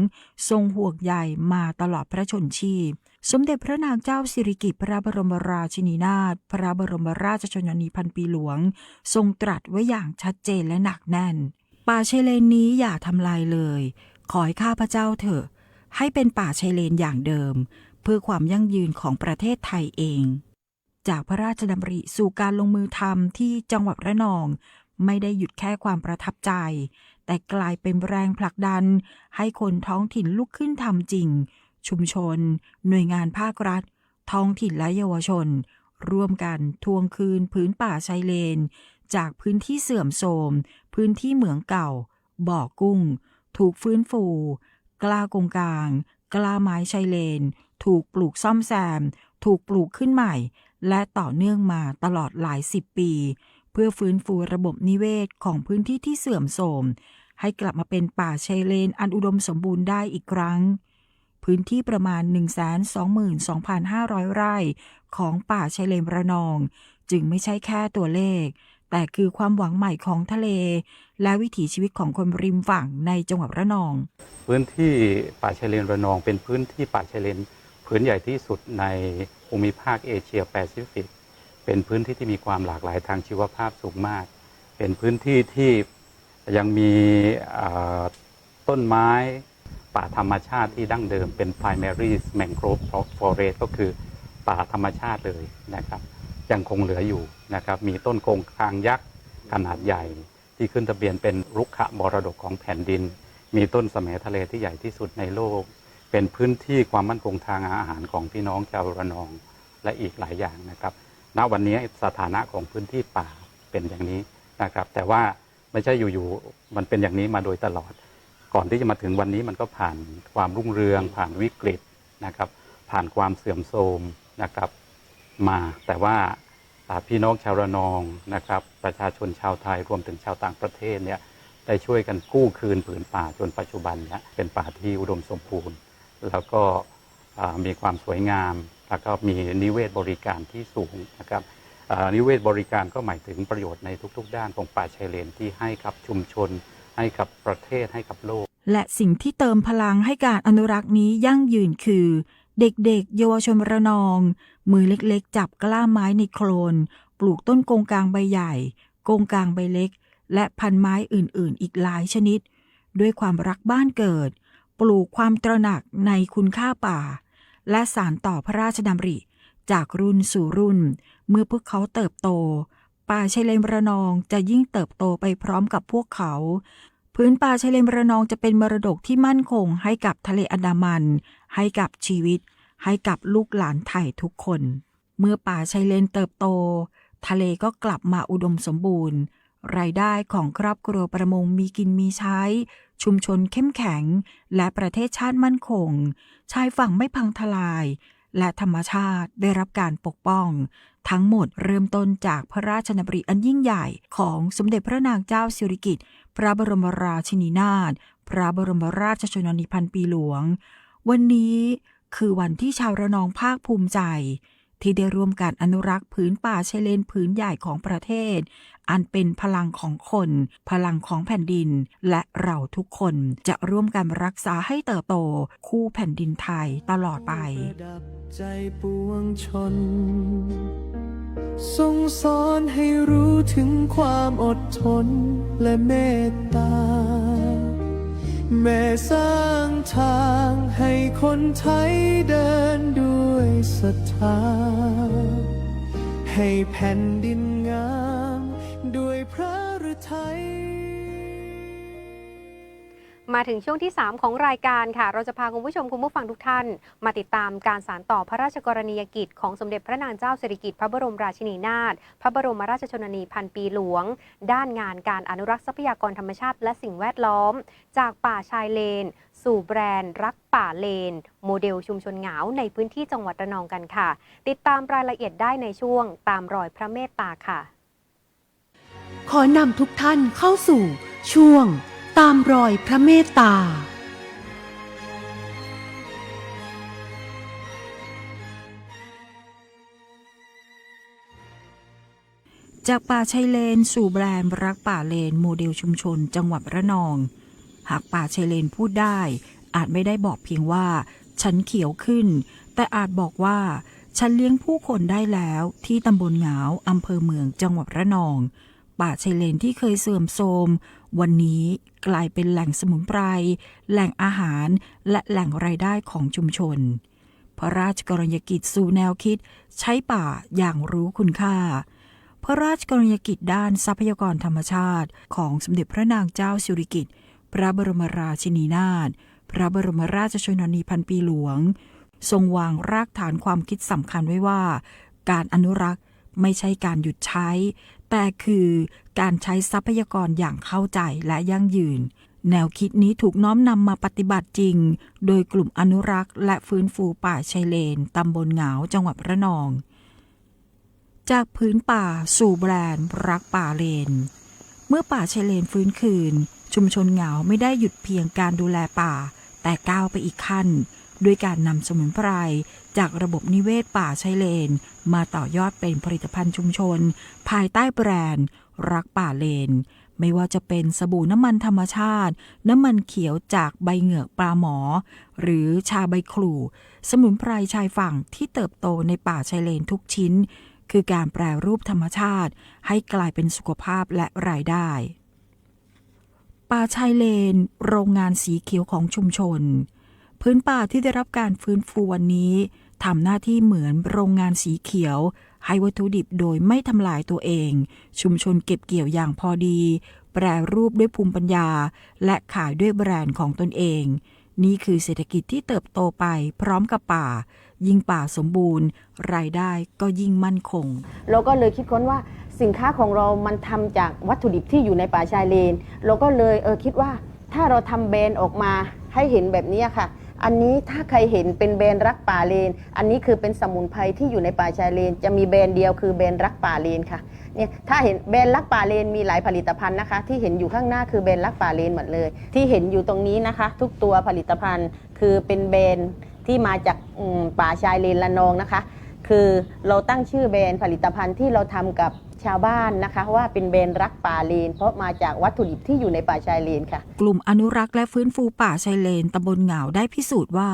ทรงห่วงใยมาตลอดพระชนชีพสมเด็จพระนางเจ้าสิริกิติ์พระบรมราชินีนาถพระบรมราชชนนีพันปีหลวงทรงตรัสไว้อย่างชัดเจนและหนักแน่นป่าชายเลนนี้อย่าทำลายเลยขอให้ข้าพเจ้าเถอะให้เป็นป่าชายเลนอย่างเดิมเพื่อความยั่งยืนของประเทศไทยเองจากพระราชดำริสู่การลงมือทำที่จังหวัดระนองไม่ได้หยุดแค่ความประทับใจแต่กลายเป็นแรงผลักดันให้คนท้องถิ่นลุกขึ้นทำจริงชุมชนหน่วยงานภาครัฐท้องถิ่นและเยาวชนร่วมกันทวงคืนพื้นป่าชายเลนจากพื้นที่เสื่อมโทรมพื้นที่เหมืองเก่าบ่อกุ้งถูกฟื้นฟูกล้ากงกลางกล้าไม้ชายเลนถูกปลูกซ่อมแซมถูกปลูกขึ้นใหม่และต่อเนื่องมาตลอดหลายสิบปีเพื่อฟื้นฟูระบบนิเวศของพื้นที่ที่เสื่อมโทรมให้กลับมาเป็นป่าชายเลนอันอุดมสมบูรณ์ได้อีกครั้งพื้นที่ประมาณ 122,500 ไร่ของป่าชายเลนระนองจึงไม่ใช่แค่ตัวเลขแต่คือความหวังใหม่ของทะเลและวิถีชีวิตของคนริมฝั่งในจังหวัดระนองพื้นที่ป่าชายเลนระนองเป็นพื้นที่ป่าชายเลนพื้นใหญ่ที่สุดในภูมิภาคเอเชียแปซิฟิกเป็นพื้นที่ที่มีความหลากหลายทางชีวภาพสูงมากเป็นพื้นที่ที่ยังมีต้นไม้ป่าธรรมชาติที่ดั้งเดิมเป็น primary mangrove forest ก็คือป่าธรรมชาติเลยนะครับยังคงเหลืออยู่นะครับมีต้นกงคางยักษ์ขนาดใหญ่ที่ขึ้นทะเบียนเป็นรุกขมรดกของแผ่นดินมีต้นแสมทะเลที่ใหญ่ที่สุดในโลกเป็นพื้นที่ความมั่นคงทางอาหารของพี่น้องชาวระนองและอีกหลายอย่างนะครับณวันนี้สถานะของพื้นที่ป่าเป็นอย่างนี้นะครับแต่ว่าไม่ใช่อยู่ๆมันเป็นอย่างนี้มาโดยตลอดก่อนที่จะมาถึงวันนี้มันก็ผ่านความรุ่งเรืองผ่านวิกฤตนะครับผ่านความเสื่อมโทรมนะครับมาแต่ว่าพี่น้องชาวระนองนะครับประชาชนชาวไทยรวมถึงชาวต่างประเทศเนี่ยได้ช่วยกันกู้คืนผืนป่าจนปัจจุบันเนี่ยเป็นป่าที่อุดมสมบูรณ์แล้วก็มีความสวยงามแล้วก็มีนิเวศบริการที่สูงนะครับนิเวศบริการก็หมายถึงประโยชน์ในทุกๆด้านของป่าชายเลนที่ให้กับชุมชนให้กับประเทศให้กับโลกและสิ่งที่เติมพลังให้การอนุรักษ์นี้ยั่งยืนคือเด็กๆเยาวชนระนองมือเล็กๆจับกล้าไม้ในโคลนปลูกต้นกงกลางใบใหญ่กงกลางใบเล็กและพันไม้อื่นๆอีกหลายชนิดด้วยความรักบ้านเกิดปลูกความตระหนักในคุณค่าป่าและสานต่อพระราชดำริจากรุ่นสู่รุ่นเมื่อพวกเขาเติบโตป่าชายเลนระนองจะยิ่งเติบโตไปพร้อมกับพวกเขาพื้นป่าชายเลนระนองจะเป็นมรดกที่มั่นคงให้กับทะเลอันดามันให้กับชีวิตให้กับลูกหลานไทยทุกคนเมื่อป่าชายเลนเติบโตทะเลก็กลับมาอุดมสมบูรณ์รายได้ของครอบครัวประมงมีกินมีใช้ชุมชนเข้มแข็งและประเทศชาติมั่นคงชายฝั่งไม่พังทลายและธรรมชาติได้รับการปกป้องทั้งหมดเริ่มต้นจากพระราชดำริอันยิ่งใหญ่ของสมเด็จพระนางเจ้าสิริกิติ์พระบรมราชินีนาถพระบรมราชชนนีพันปีหลวงวันนี้คือวันที่ชาวระนองภาคภูมิใจที่ได้ร่วมกันอนุรักษ์ผืนป่าชายเลนผืนใหญ่ของประเทศอันเป็นพลังของคนพลังของแผ่นดินและเราทุกคนจะร่วมกันรักษาให้เติบโตคู่แผ่นดินไทยตลอดไปใจปวงชนทรงสอนให้รู้ถึงความอดทนและเมตตาแม่สร้างทางให้คนไทยเดินด้วยศรัทธาให้แผ่นดินงามด้วยพระฤ ไทย มาถึงช่วงที่ 3 ของรายการค่ะเราจะพาคุณผู้ชมคุณผู้ฟังทุกท่านมาติดตามการสานต่อพระราชกรณียกิจของสมเด็จพระนางเจ้าสิริกิติ์พระบรมราชินีนาถพระบรมราชชนนีพันปีหลวงด้านงานการอนุรักษ์ทรัพยากรธรรมชาติและสิ่งแวดล้อมจากป่าชายเลนสู่แบรนด์รักป่าเลนโมเดลชุมชนเหงาในพื้นที่จังหวัดระนองกันค่ะติดตามรายละเอียดได้ในช่วงตามรอยพระเมตตาค่ะขอนำทุกท่านเข้าสู่ช่วงตามรอยพระเมตตาจากป่าชายเลนสู่แบรนด์รักป่าเลนโมเดลชุมชนจังหวัดระนองหากป่าชายเลนพูดได้อาจไม่ได้บอกเพียงว่าฉันเขียวขึ้นแต่อาจบอกว่าฉันเลี้ยงผู้คนได้แล้วที่ตำบลเหงาอำเภอเมืองจังหวัดระนองป่าชายเลนที่เคยเสื่อมโทรมวันนี้กลายเป็นแหล่งสมุนไพรแหล่งอาหารและแหล่งรายได้ของชุมชนพระราชกรณียกิจสู่แนวคิดใช้ป่าอย่างรู้คุณค่าพระราชกรณียกิจด้านทรัพยากรธรรมชาติของสมเด็จพระนางเจ้าสิริกิติ์พระบรมราชินีนาถพระบรมราชชนนีพันปีหลวงทรงวางรากฐานความคิดสำคัญไว้ว่าการอนุรักษ์ไม่ใช่การหยุดใช้แต่คือการใช้ทรัพยากรอย่างเข้าใจและยั่งยืนแนวคิดนี้ถูกน้อมนำมาปฏิบัติจริงโดยกลุ่มอนุรักษ์และฟื้นฟูป่าชายเลนตำบลเหงาจังหวัดระนองจากพื้นป่าสู่แบรนด์รักป่าเลนเมื่อป่าชายเลนฟื้นคืนชุมชนเหงาไม่ได้หยุดเพียงการดูแลป่าแต่ก้าวไปอีกขั้นด้วยการนำสมุนไพรจากระบบนิเวศป่าชายเลนมาต่อยอดเป็นผลิตภัณฑ์ชุมชนภายใต้แบรนด์รักป่าเลนไม่ว่าจะเป็นสบู่น้ำมันธรรมชาติน้ำมันเขียวจากใบเหงือกปลาหมอหรือชาใบครูสมุนไพรชายฝั่งที่เติบโตในป่าชายเลนทุกชิ้นคือการแปรรูปธรรมชาติให้กลายเป็นสุขภาพและรายได้ป่าชายเลนโรงงานสีเขียวของชุมชนพื้นป่าที่ได้รับการฟื้นฟูวันนี้ทำหน้าที่เหมือนโรงงานสีเขียวให้วัตถุดิบโดยไม่ทำลายตัวเองชุมชนเก็บเกี่ยวอย่างพอดีแปรรูปด้วยภูมิปัญญาและขายด้วยแบรนด์ของตนเองนี่คือเศรษฐกิจที่เติบโตไปพร้อมกับป่ายิ่งป่าสมบูรณ์รายได้ก็ยิ่งมั่นคงเราก็เลยคิดค้นว่าสินค้าของเรามันทำจากวัตถุดิบที่อยู่ในป่าชายเลนเราก็เลยคิดว่าถ้าเราทำแบรนด์ออกมาให้เห็นแบบนี้ค่ะอันนี้ถ้าใครเห็นเป็นแบรนด์รักป่าเลนอันนี้คือเป็นสมุนไพรที่อยู่ในป่าชายเลนจะมีแบรนด์เดียวคือแบรนด์รักป่าเลนค่ะเนี่ยถ้าเห็นแบรนด์รักป่าเลนมีหลายผลิตภัณฑ์นะคะที่เห็นอยู่ข้างหน้าคือแบรนด์รักป่าเลนหมดเลยที่เห็นอยู่ตรงนี้นะคะทุกตัวผลิตภัณฑ์คือเป็นแบรนด์ที่มาจากป่าชายเลนระนองนะคะคือเราตั้งชื่อแบรนด์ผลิตภัณฑ์ที่เราทำกับชาวบ้านนะคะว่าเป็นแบรนด์รักป่าเลนเพราะมาจากวัตถุดิบที่อยู่ในป่าชายเลนค่ะกลุ่มอนุรักษ์และฟื้นฟูป่าชายเลนตำบลเหงาได้พิสูจน์ว่า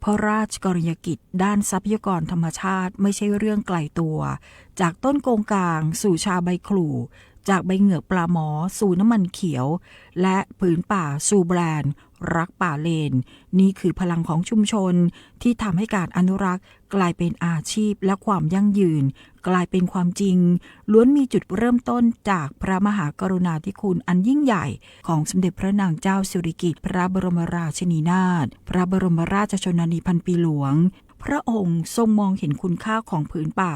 พระราชกรณียกิจด้านทรัพยากรธรรมชาติไม่ใช่เรื่องไกลตัวจากต้นโกงกลางสู่ชาใบครูจากใบเหงือกปลาหมอสู่น้ำมันเขียวและผืนป่าสู่แบรนด์รักป่าเลนนี่คือพลังของชุมชนที่ทำให้การอนุรักษ์กลายเป็นอาชีพและความยั่งยืนกลายเป็นความจริงล้วนมีจุดเริ่มต้นจากพระมหากรุณาธิคุณอันยิ่งใหญ่ของสมเด็จพระนางเจ้าสิริกิติ์พระบรมราชินีนาถพระบรมราชชนนีพันปีหลวงพระองค์ทรงมองเห็นคุณค่าของผืนป่า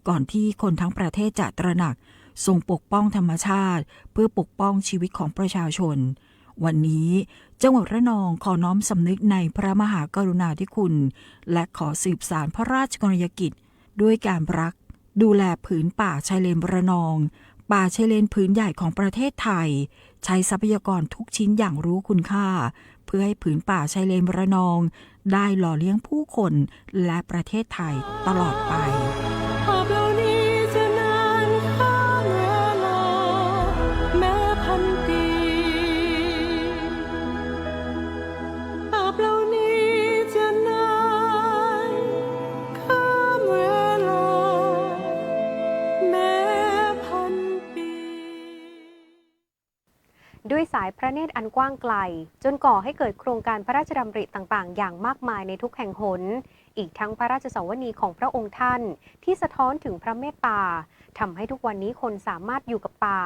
ก่อนที่คนทั้งประเทศจะตระหนักทรงปกป้องธรรมชาติเพื่อปกป้องชีวิตของประชาชนวันนี้จังหวัดระนองขอน้อมสำนึกในพระมหากรุณาธิคุณและขอสืบสานพระราชกรณียกิจด้วยการรักดูแลผืนป่าชายเลนระนองป่าชายเลนผืนใหญ่ของประเทศไทยใช้ทรัพยากรทุกชิ้นอย่างรู้คุณค่าเพื่อให้ผืนป่าชายเลนระนองได้หล่อเลี้ยงผู้คนและประเทศไทยตลอดไปด้วยสายพระเนตรอันกว้างไกลจนก่อให้เกิดโครงการพระราชดำริต่างๆอย่างมากมายในทุกแห่งหนอีกทั้งพระราชสวนีของพระองค์ท่านที่สะท้อนถึงพระเมตตาทำให้ทุกวันนี้คนสามารถอยู่กับป่า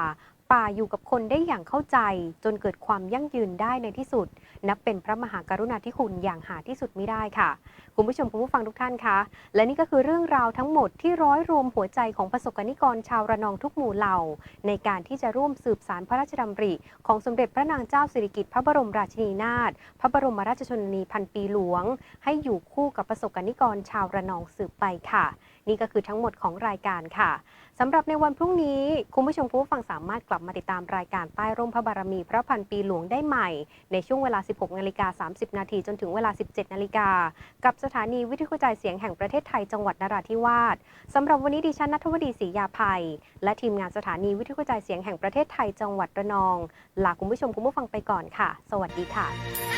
ป่าอยู่กับคนได้อย่างเข้าใจจนเกิดความยั่งยืนได้ในที่สุดนับเป็นพระมหากรุณาธิคุณอย่างหาที่สุดมิได้ค่ะคุณผู้ชมคุณผู้ฟังทุกท่านคะและนี่ก็คือเรื่องราวทั้งหมดที่ร้อยรวมหัวใจของประสบกนิกรชาวระนองทุกหมู่เหล่าในการที่จะร่วมสืบสานพระราชดำริของสมเด็จพระนางเจ้าสิริกิติ์พระบรมราชินีนาถพระบรมราชชนนีพันปีหลวงให้อยู่คู่กับประสบกนิกรชาวระนองสืบไปค่ะนี่ก็คือทั้งหมดของรายการค่ะสำหรับในวันพรุ่งนี้คุณผู้ชมผู้ฟังสามารถกลับมาติดตามรายการใต้ร่มพระบารมีพระพันปีหลวงได้ใหม่ในช่วงเวลา 16:30 น.จนถึงเวลา 17:00 น.กับสถานีวิทยุกระจายเสียงแห่งประเทศไทยจังหวัดนราธิวาสสำหรับวันนี้ดิฉันณัฐวดีศรียาภัยและทีมงานสถานีวิทยุกระจายเสียงแห่งประเทศไทยจังหวัดระนองลาคุณผู้ชมคุณผู้ฟังไปก่อนค่ะสวัสดีค่ะ